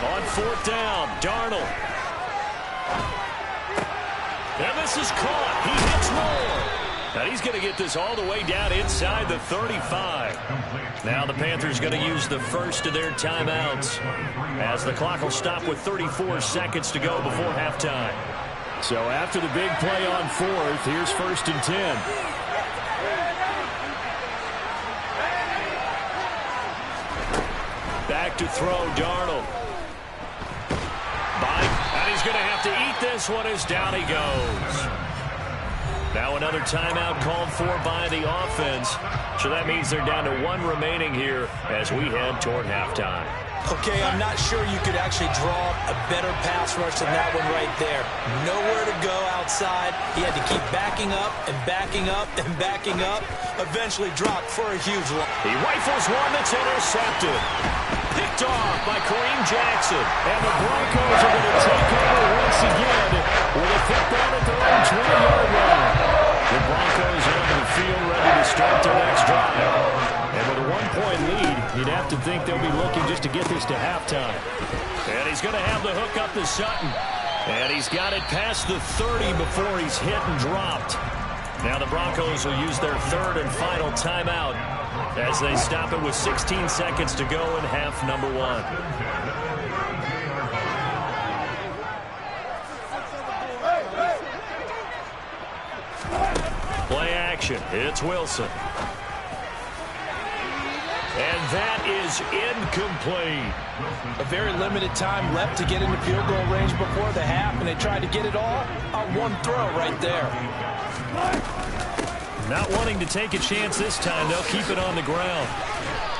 On 4th down, Darnold. And this is caught. He hits more. And he's going to get this all the way down inside the 35. Now the Panthers going to use the first of their timeouts as the clock will stop with 34 seconds to go before halftime. So after the big play on 4th, here's 1st and 10. Back to throw, Darnold. And he's going to have to eat this one as down he goes. Now another timeout called for by the offense. So that means they're down to 1 remaining here as we head toward halftime. Okay, I'm not sure you could actually draw a better pass rush than that one right there. Nowhere to go outside. He had to keep backing up and backing up and backing up. Eventually dropped for a huge loss. He rifles one that's intercepted. Picked off by Kareem Jackson. And the Broncos are going to take over once again with a football at their own 20-yard line. The Broncos are on the field ready to start their next drive. And with a 1-point lead, you'd have to think they'll be looking just to get this to halftime. And he's going to have the hook up to Sutton. And he's got it past the 30 before he's hit and dropped. Now the Broncos will use their 3rd and final timeout as they stop it with 16 seconds to go in half number 1. formation. It's Wilson. And that is incomplete. A very limited time left to get into field goal range before the half, and they tried to get it all on one throw right there. Not wanting to take a chance this time. They'll keep it on the ground.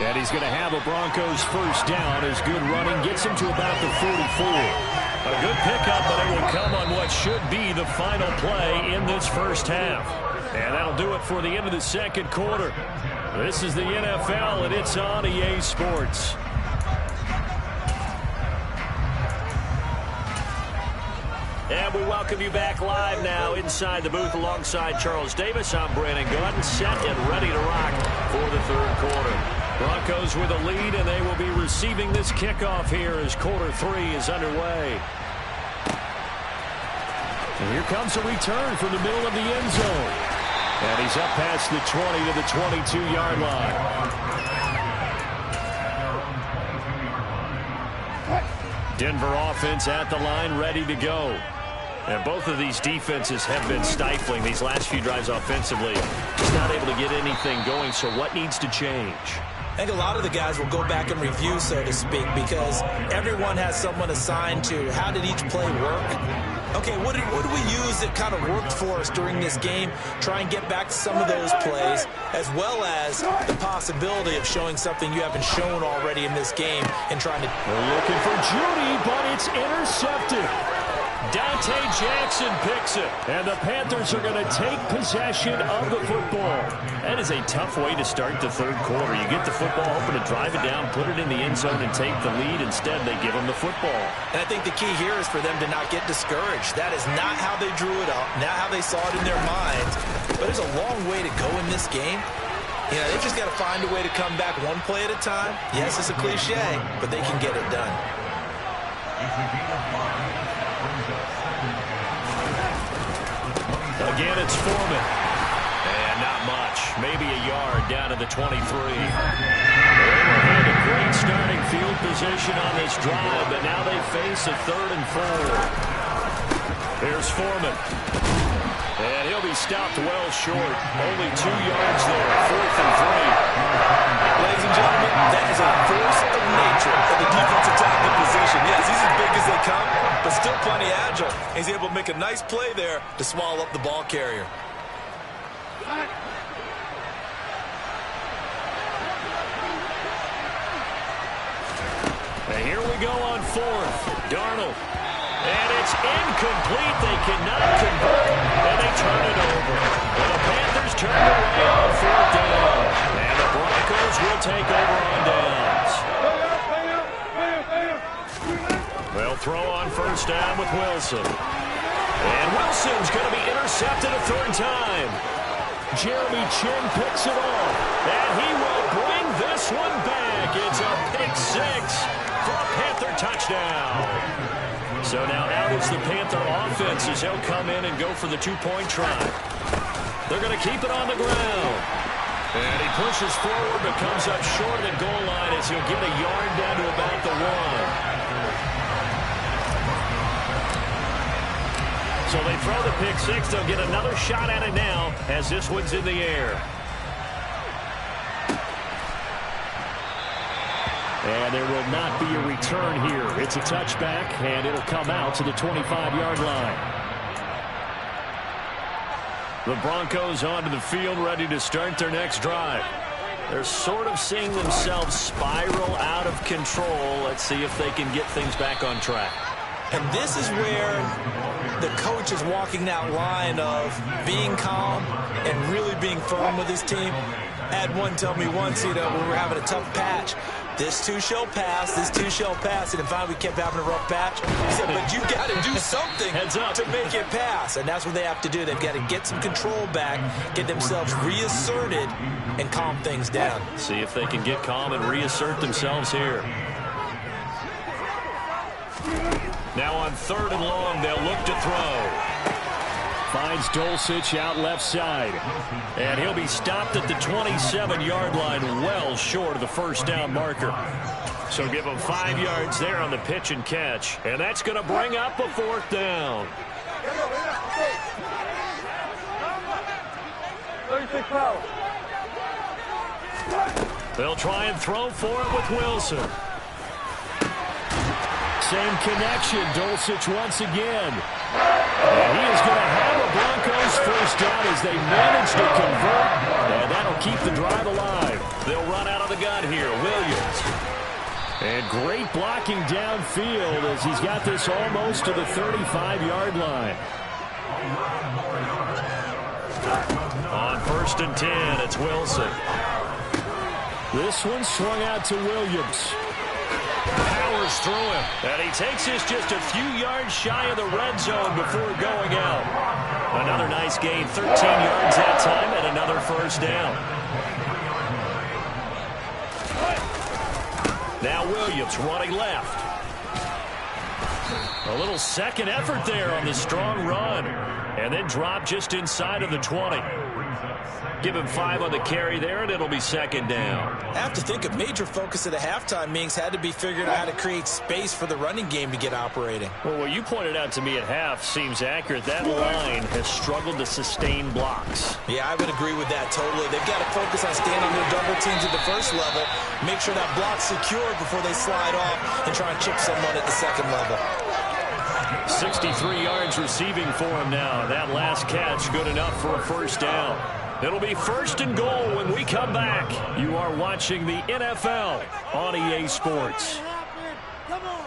And he's going to have a Broncos first down as good running gets him to about the 44. A good pickup, but it will come on what should be the final play in this first half. And that'll do it for the end of the second quarter. This is the NFL, and it's on EA Sports. And we welcome you back live now inside the booth alongside Charles Davis. I'm Brandon Gordon, set and ready to rock for the third quarter. Broncos with a lead, and they will be receiving this kickoff here as quarter 3 is underway. And here comes a return from the middle of the end zone. And he's up past the 20 to the 22-yard line. Denver offense at the line, ready to go. And both of these defenses have been stifling these last few drives offensively. Just not able to get anything going, so what needs to change? I think a lot of the guys will go back and review, so to speak, because everyone has someone assigned to how did each play work. Okay, what do we use that kind of worked for us during this game? Try and get back to some of those plays, as well as the possibility of showing something you haven't shown already in this game and trying to... They're looking for Judy, but it's intercepted. Dante Jackson picks it, and the Panthers are going to take possession of the football. That is a tough way to start the third quarter. You get the football, hoping to drive it down, put it in the end zone, and take the lead. Instead, they give them the football. And I think the key here is for them to not get discouraged. That is not how they drew it up, not how they saw it in their minds. But there's a long way to go in this game. You know, they just got to find a way to come back one play at a time. Yes, it's a cliche, but they can get it done. Again, it's Foreman. And not much. Maybe a yard down to the 23. They were had a great starting field position on this drive, but now they face a 3rd and 4. Here's Foreman. And he'll be stopped well short. Only 2 yards there. 4th and 3. Ladies and gentlemen, that is a force of nature of the defensive tackle position. Yes, he's as big as they come, but still plenty agile. He's able to make a nice play there to swallow up the ball carrier. And here we go on 4th. Darnold. And it's incomplete. They cannot convert, and they turn it over. And the Panthers turn it away on 4th down. And the Broncos will take over on downs. They'll throw on first down with Wilson. And Wilson's going to be intercepted a 3rd time. Jeremy Chin picks it off. And he will bring this one back. It's a pick 6 for a Panther touchdown. So now out is the Panther offense as they'll come in and go for the 2-point try. They're going to keep it on the ground. And he pushes forward but comes up short of the goal line as he'll get a yard down to about the 1. So they throw the pick 6. They'll get another shot at it now as this one's in the air. And there will not be a return here. It's a touchback, and it'll come out to the 25-yard line. The Broncos onto the field, ready to start their next drive. They're sort of seeing themselves spiral out of control. Let's see if they can get things back on track. And this is where the coach is walking that line of being calm and really being firm with his team. I had one tell me once, you know, when we were having a tough patch, this too shall pass, this too shall pass. And finally we kept having a rough patch. He said, but you got to do something to make it pass. And that's what they have to do. They've got to get some control back, get themselves reasserted, and calm things down. See if they can get calm and reassert themselves here. Now on 3rd and long, they'll look to throw. Finds Dulcich out left side. And he'll be stopped at the 27-yard line, well short of the first down marker. So give him 5 yards there on the pitch and catch. And that's going to bring up a 4th down. They'll try and throw for it with Wilson. Same connection. Dulcich once again. And he is going to have a Broncos first down as they manage to convert. And that'll keep the drive alive. They'll run out of the gun here. Williams. And great blocking downfield as he's got this almost to the 35-yard line. On 1st and 10, it's Wilson. This one swung out to Williams. Powers through him. And he takes this just a few yards shy of the red zone before going out. Another nice gain, 13 yards that time, and another first down. Now Williams running left. A little second effort there on the strong run. And then drop just inside of the 20. Give him 5 on the carry there, and it'll be second down. I have to think a major focus at a halftime means had to be figuring out how to create space for the running game to get operating. Well, what you pointed out to me at half seems accurate. That line has struggled to sustain blocks. Yeah, I would agree with that totally. They've got to focus on standing their double teams at the first level, make sure that block's secure before they slide off and try and chip someone at the second level. 63 yards receiving for him now. That last catch good enough for a first down. It'll be 1st and goal when we come back. You are watching the NFL on EA Sports. Come on.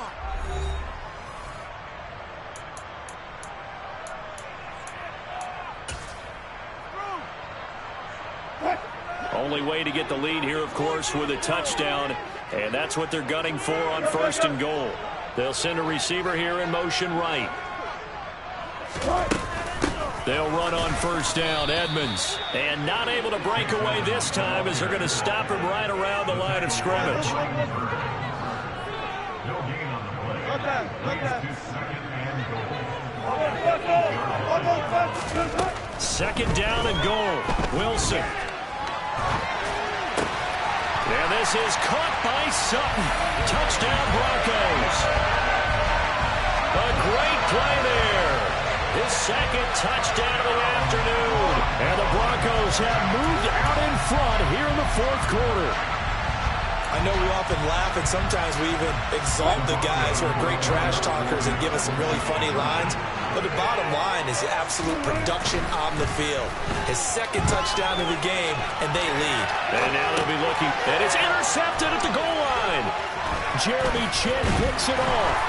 Only way to get the lead here, of course, with a touchdown. And that's what they're gunning for on 1st and goal. They'll send a receiver here in motion right. They'll run on first down, Edmonds. And not able to break away this time as they're going to stop him right around the line of scrimmage. Second down and goal. Wilson. And this is caught by Sutton. Touchdown, Broncos. A great play there. His second touchdown of the afternoon. And the Broncos have moved out in front here in the 4th quarter. I know we often laugh and sometimes we even exalt the guys who are great trash talkers and give us some really funny lines. But the bottom line is the absolute production on the field. His second touchdown of the game, and they lead. And now they'll be looking. And it's intercepted at the goal line. Jeremy Chin picks it off.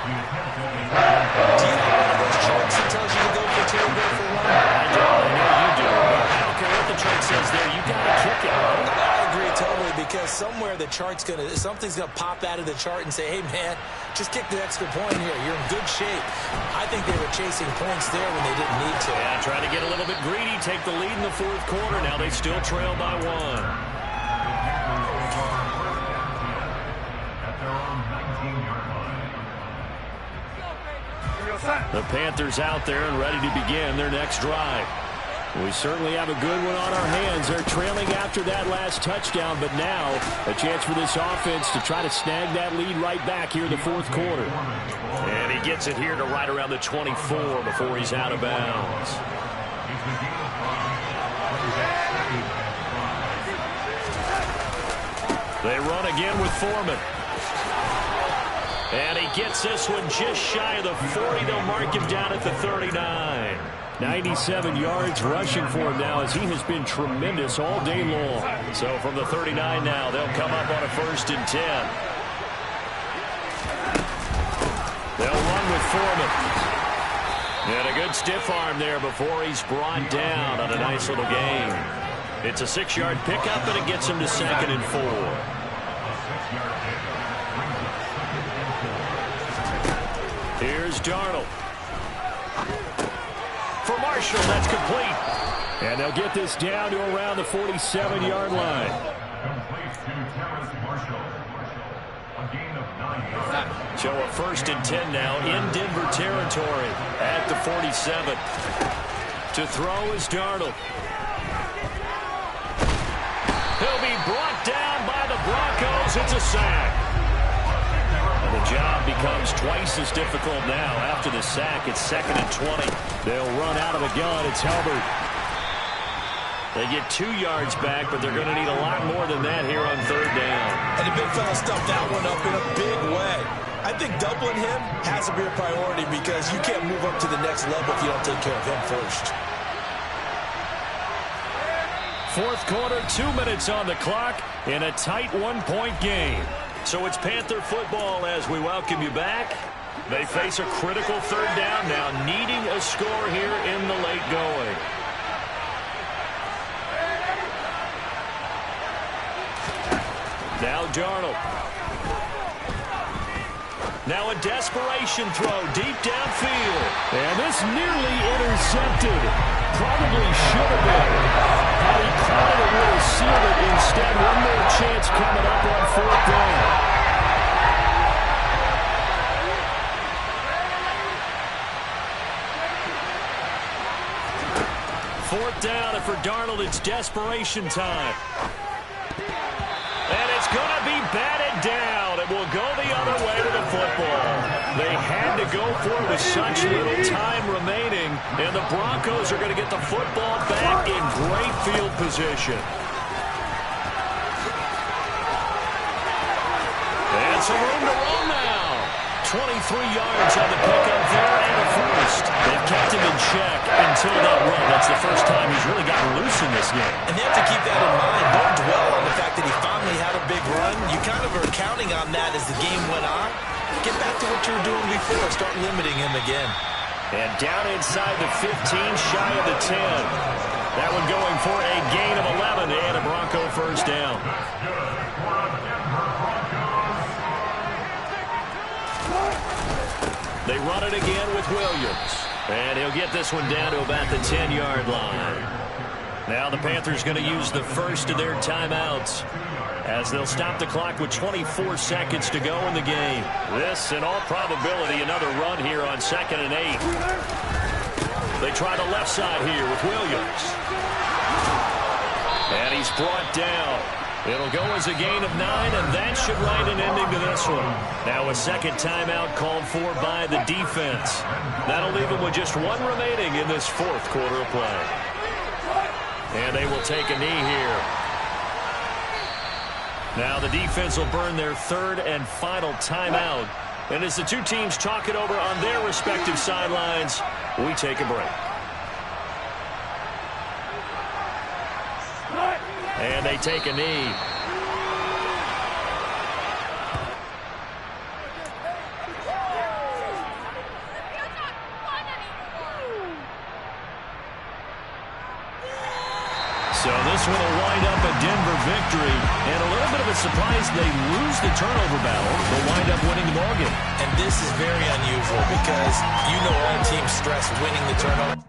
Do you have one of those charts that tells you to go for 2 or go for 1? I do. I know you do. I don't care what the chart says there. You got to kick it. I agree totally because somewhere the chart's something's gonna pop out of the chart and say, hey man, just kick the extra point here. You're in good shape. I think they were chasing points there when they didn't need to. Yeah, trying to get a little bit greedy, take the lead in the 4th quarter. Now they still trail by 1. The Panthers out there and ready to begin their next drive. We certainly have a good one on our hands. They're trailing after that last touchdown, but now a chance for this offense to try to snag that lead right back here in the 4th quarter. And he gets it here to right around the 24 before he's out of bounds. They run again with Foreman. And he gets this one just shy of the 40. They'll mark him down at the 39. 97 yards rushing for him now as he has been tremendous all day long. So from the 39 now, they'll come up on a 1st and 10. They'll run with Foreman. And a good stiff arm there before he's brought down on a nice little gain. It's a 6-yard pickup, and it gets him to 2nd and 4. Here's Darnold. For Marshall, that's complete. And they'll get this down to around the 47-yard line. So a 1st and 10 now in Denver territory at the 47. To throw is Darnold. He'll be brought down by the Broncos. It's a sack. And the job becomes twice as difficult now. After the sack, it's 2nd and 20. They'll run out of the gun. It's Halbert. They get 2 yards back, but they're going to need a lot more than that here on 3rd down. And the big fella stuffed that one up in a big way. I think doubling him has to be a priority because you can't move up to the next level if you don't take care of him first. 4th quarter, 2 minutes on the clock in a tight 1-point game. So it's Panther football as we welcome you back. They face a critical 3rd down now, needing a score here in the late going. Now Darnold. Now a desperation throw deep downfield. And this nearly intercepted. Probably should have been. Had he caught it, it would have sealed it. Instead, one more chance coming up on 4th down. 4th down, and for Darnold, it's desperation time. And it's going to be batted down. It will go the other way with the football. They had to go for it with such little time remaining, and the Broncos are going to get the football back in great field position. And some room to run now. 23 yards on the pickup there and a first. They've kept him in check until that run. That's the first time he's really gotten loose in this game. And they have to keep that in mind. Don't dwell on the fact that he finally had a big run. You kind of are counting on that as the game went on. Get back to what you were doing before. Start limiting him again. And down inside the 15, shy of the 10. That one going for a gain of 11 and a Bronco first down. They run it again with Williams. And he'll get this one down to about the 10-yard line. Now the Panthers going to use the first of their timeouts as they'll stop the clock with 24 seconds to go in the game. This, in all probability, another run here on 2nd and 8. They try the left side here with Williams. And he's brought down. It'll go as a gain of 9, and that should write an ending to this one. Now a second timeout called for by the defense. That'll leave them with just 1 remaining in this 4th quarter of play. And they will take a knee here. Now the defense will burn their 3rd and final timeout. And as the two teams talk it over on their respective sidelines, we take a break. And they take a knee. So this one will wind up a Denver victory. And a little bit of a surprise, they lose the turnover battle. They'll wind up winning the ballgame. And this is very unusual because you know all teams stress winning the turnover.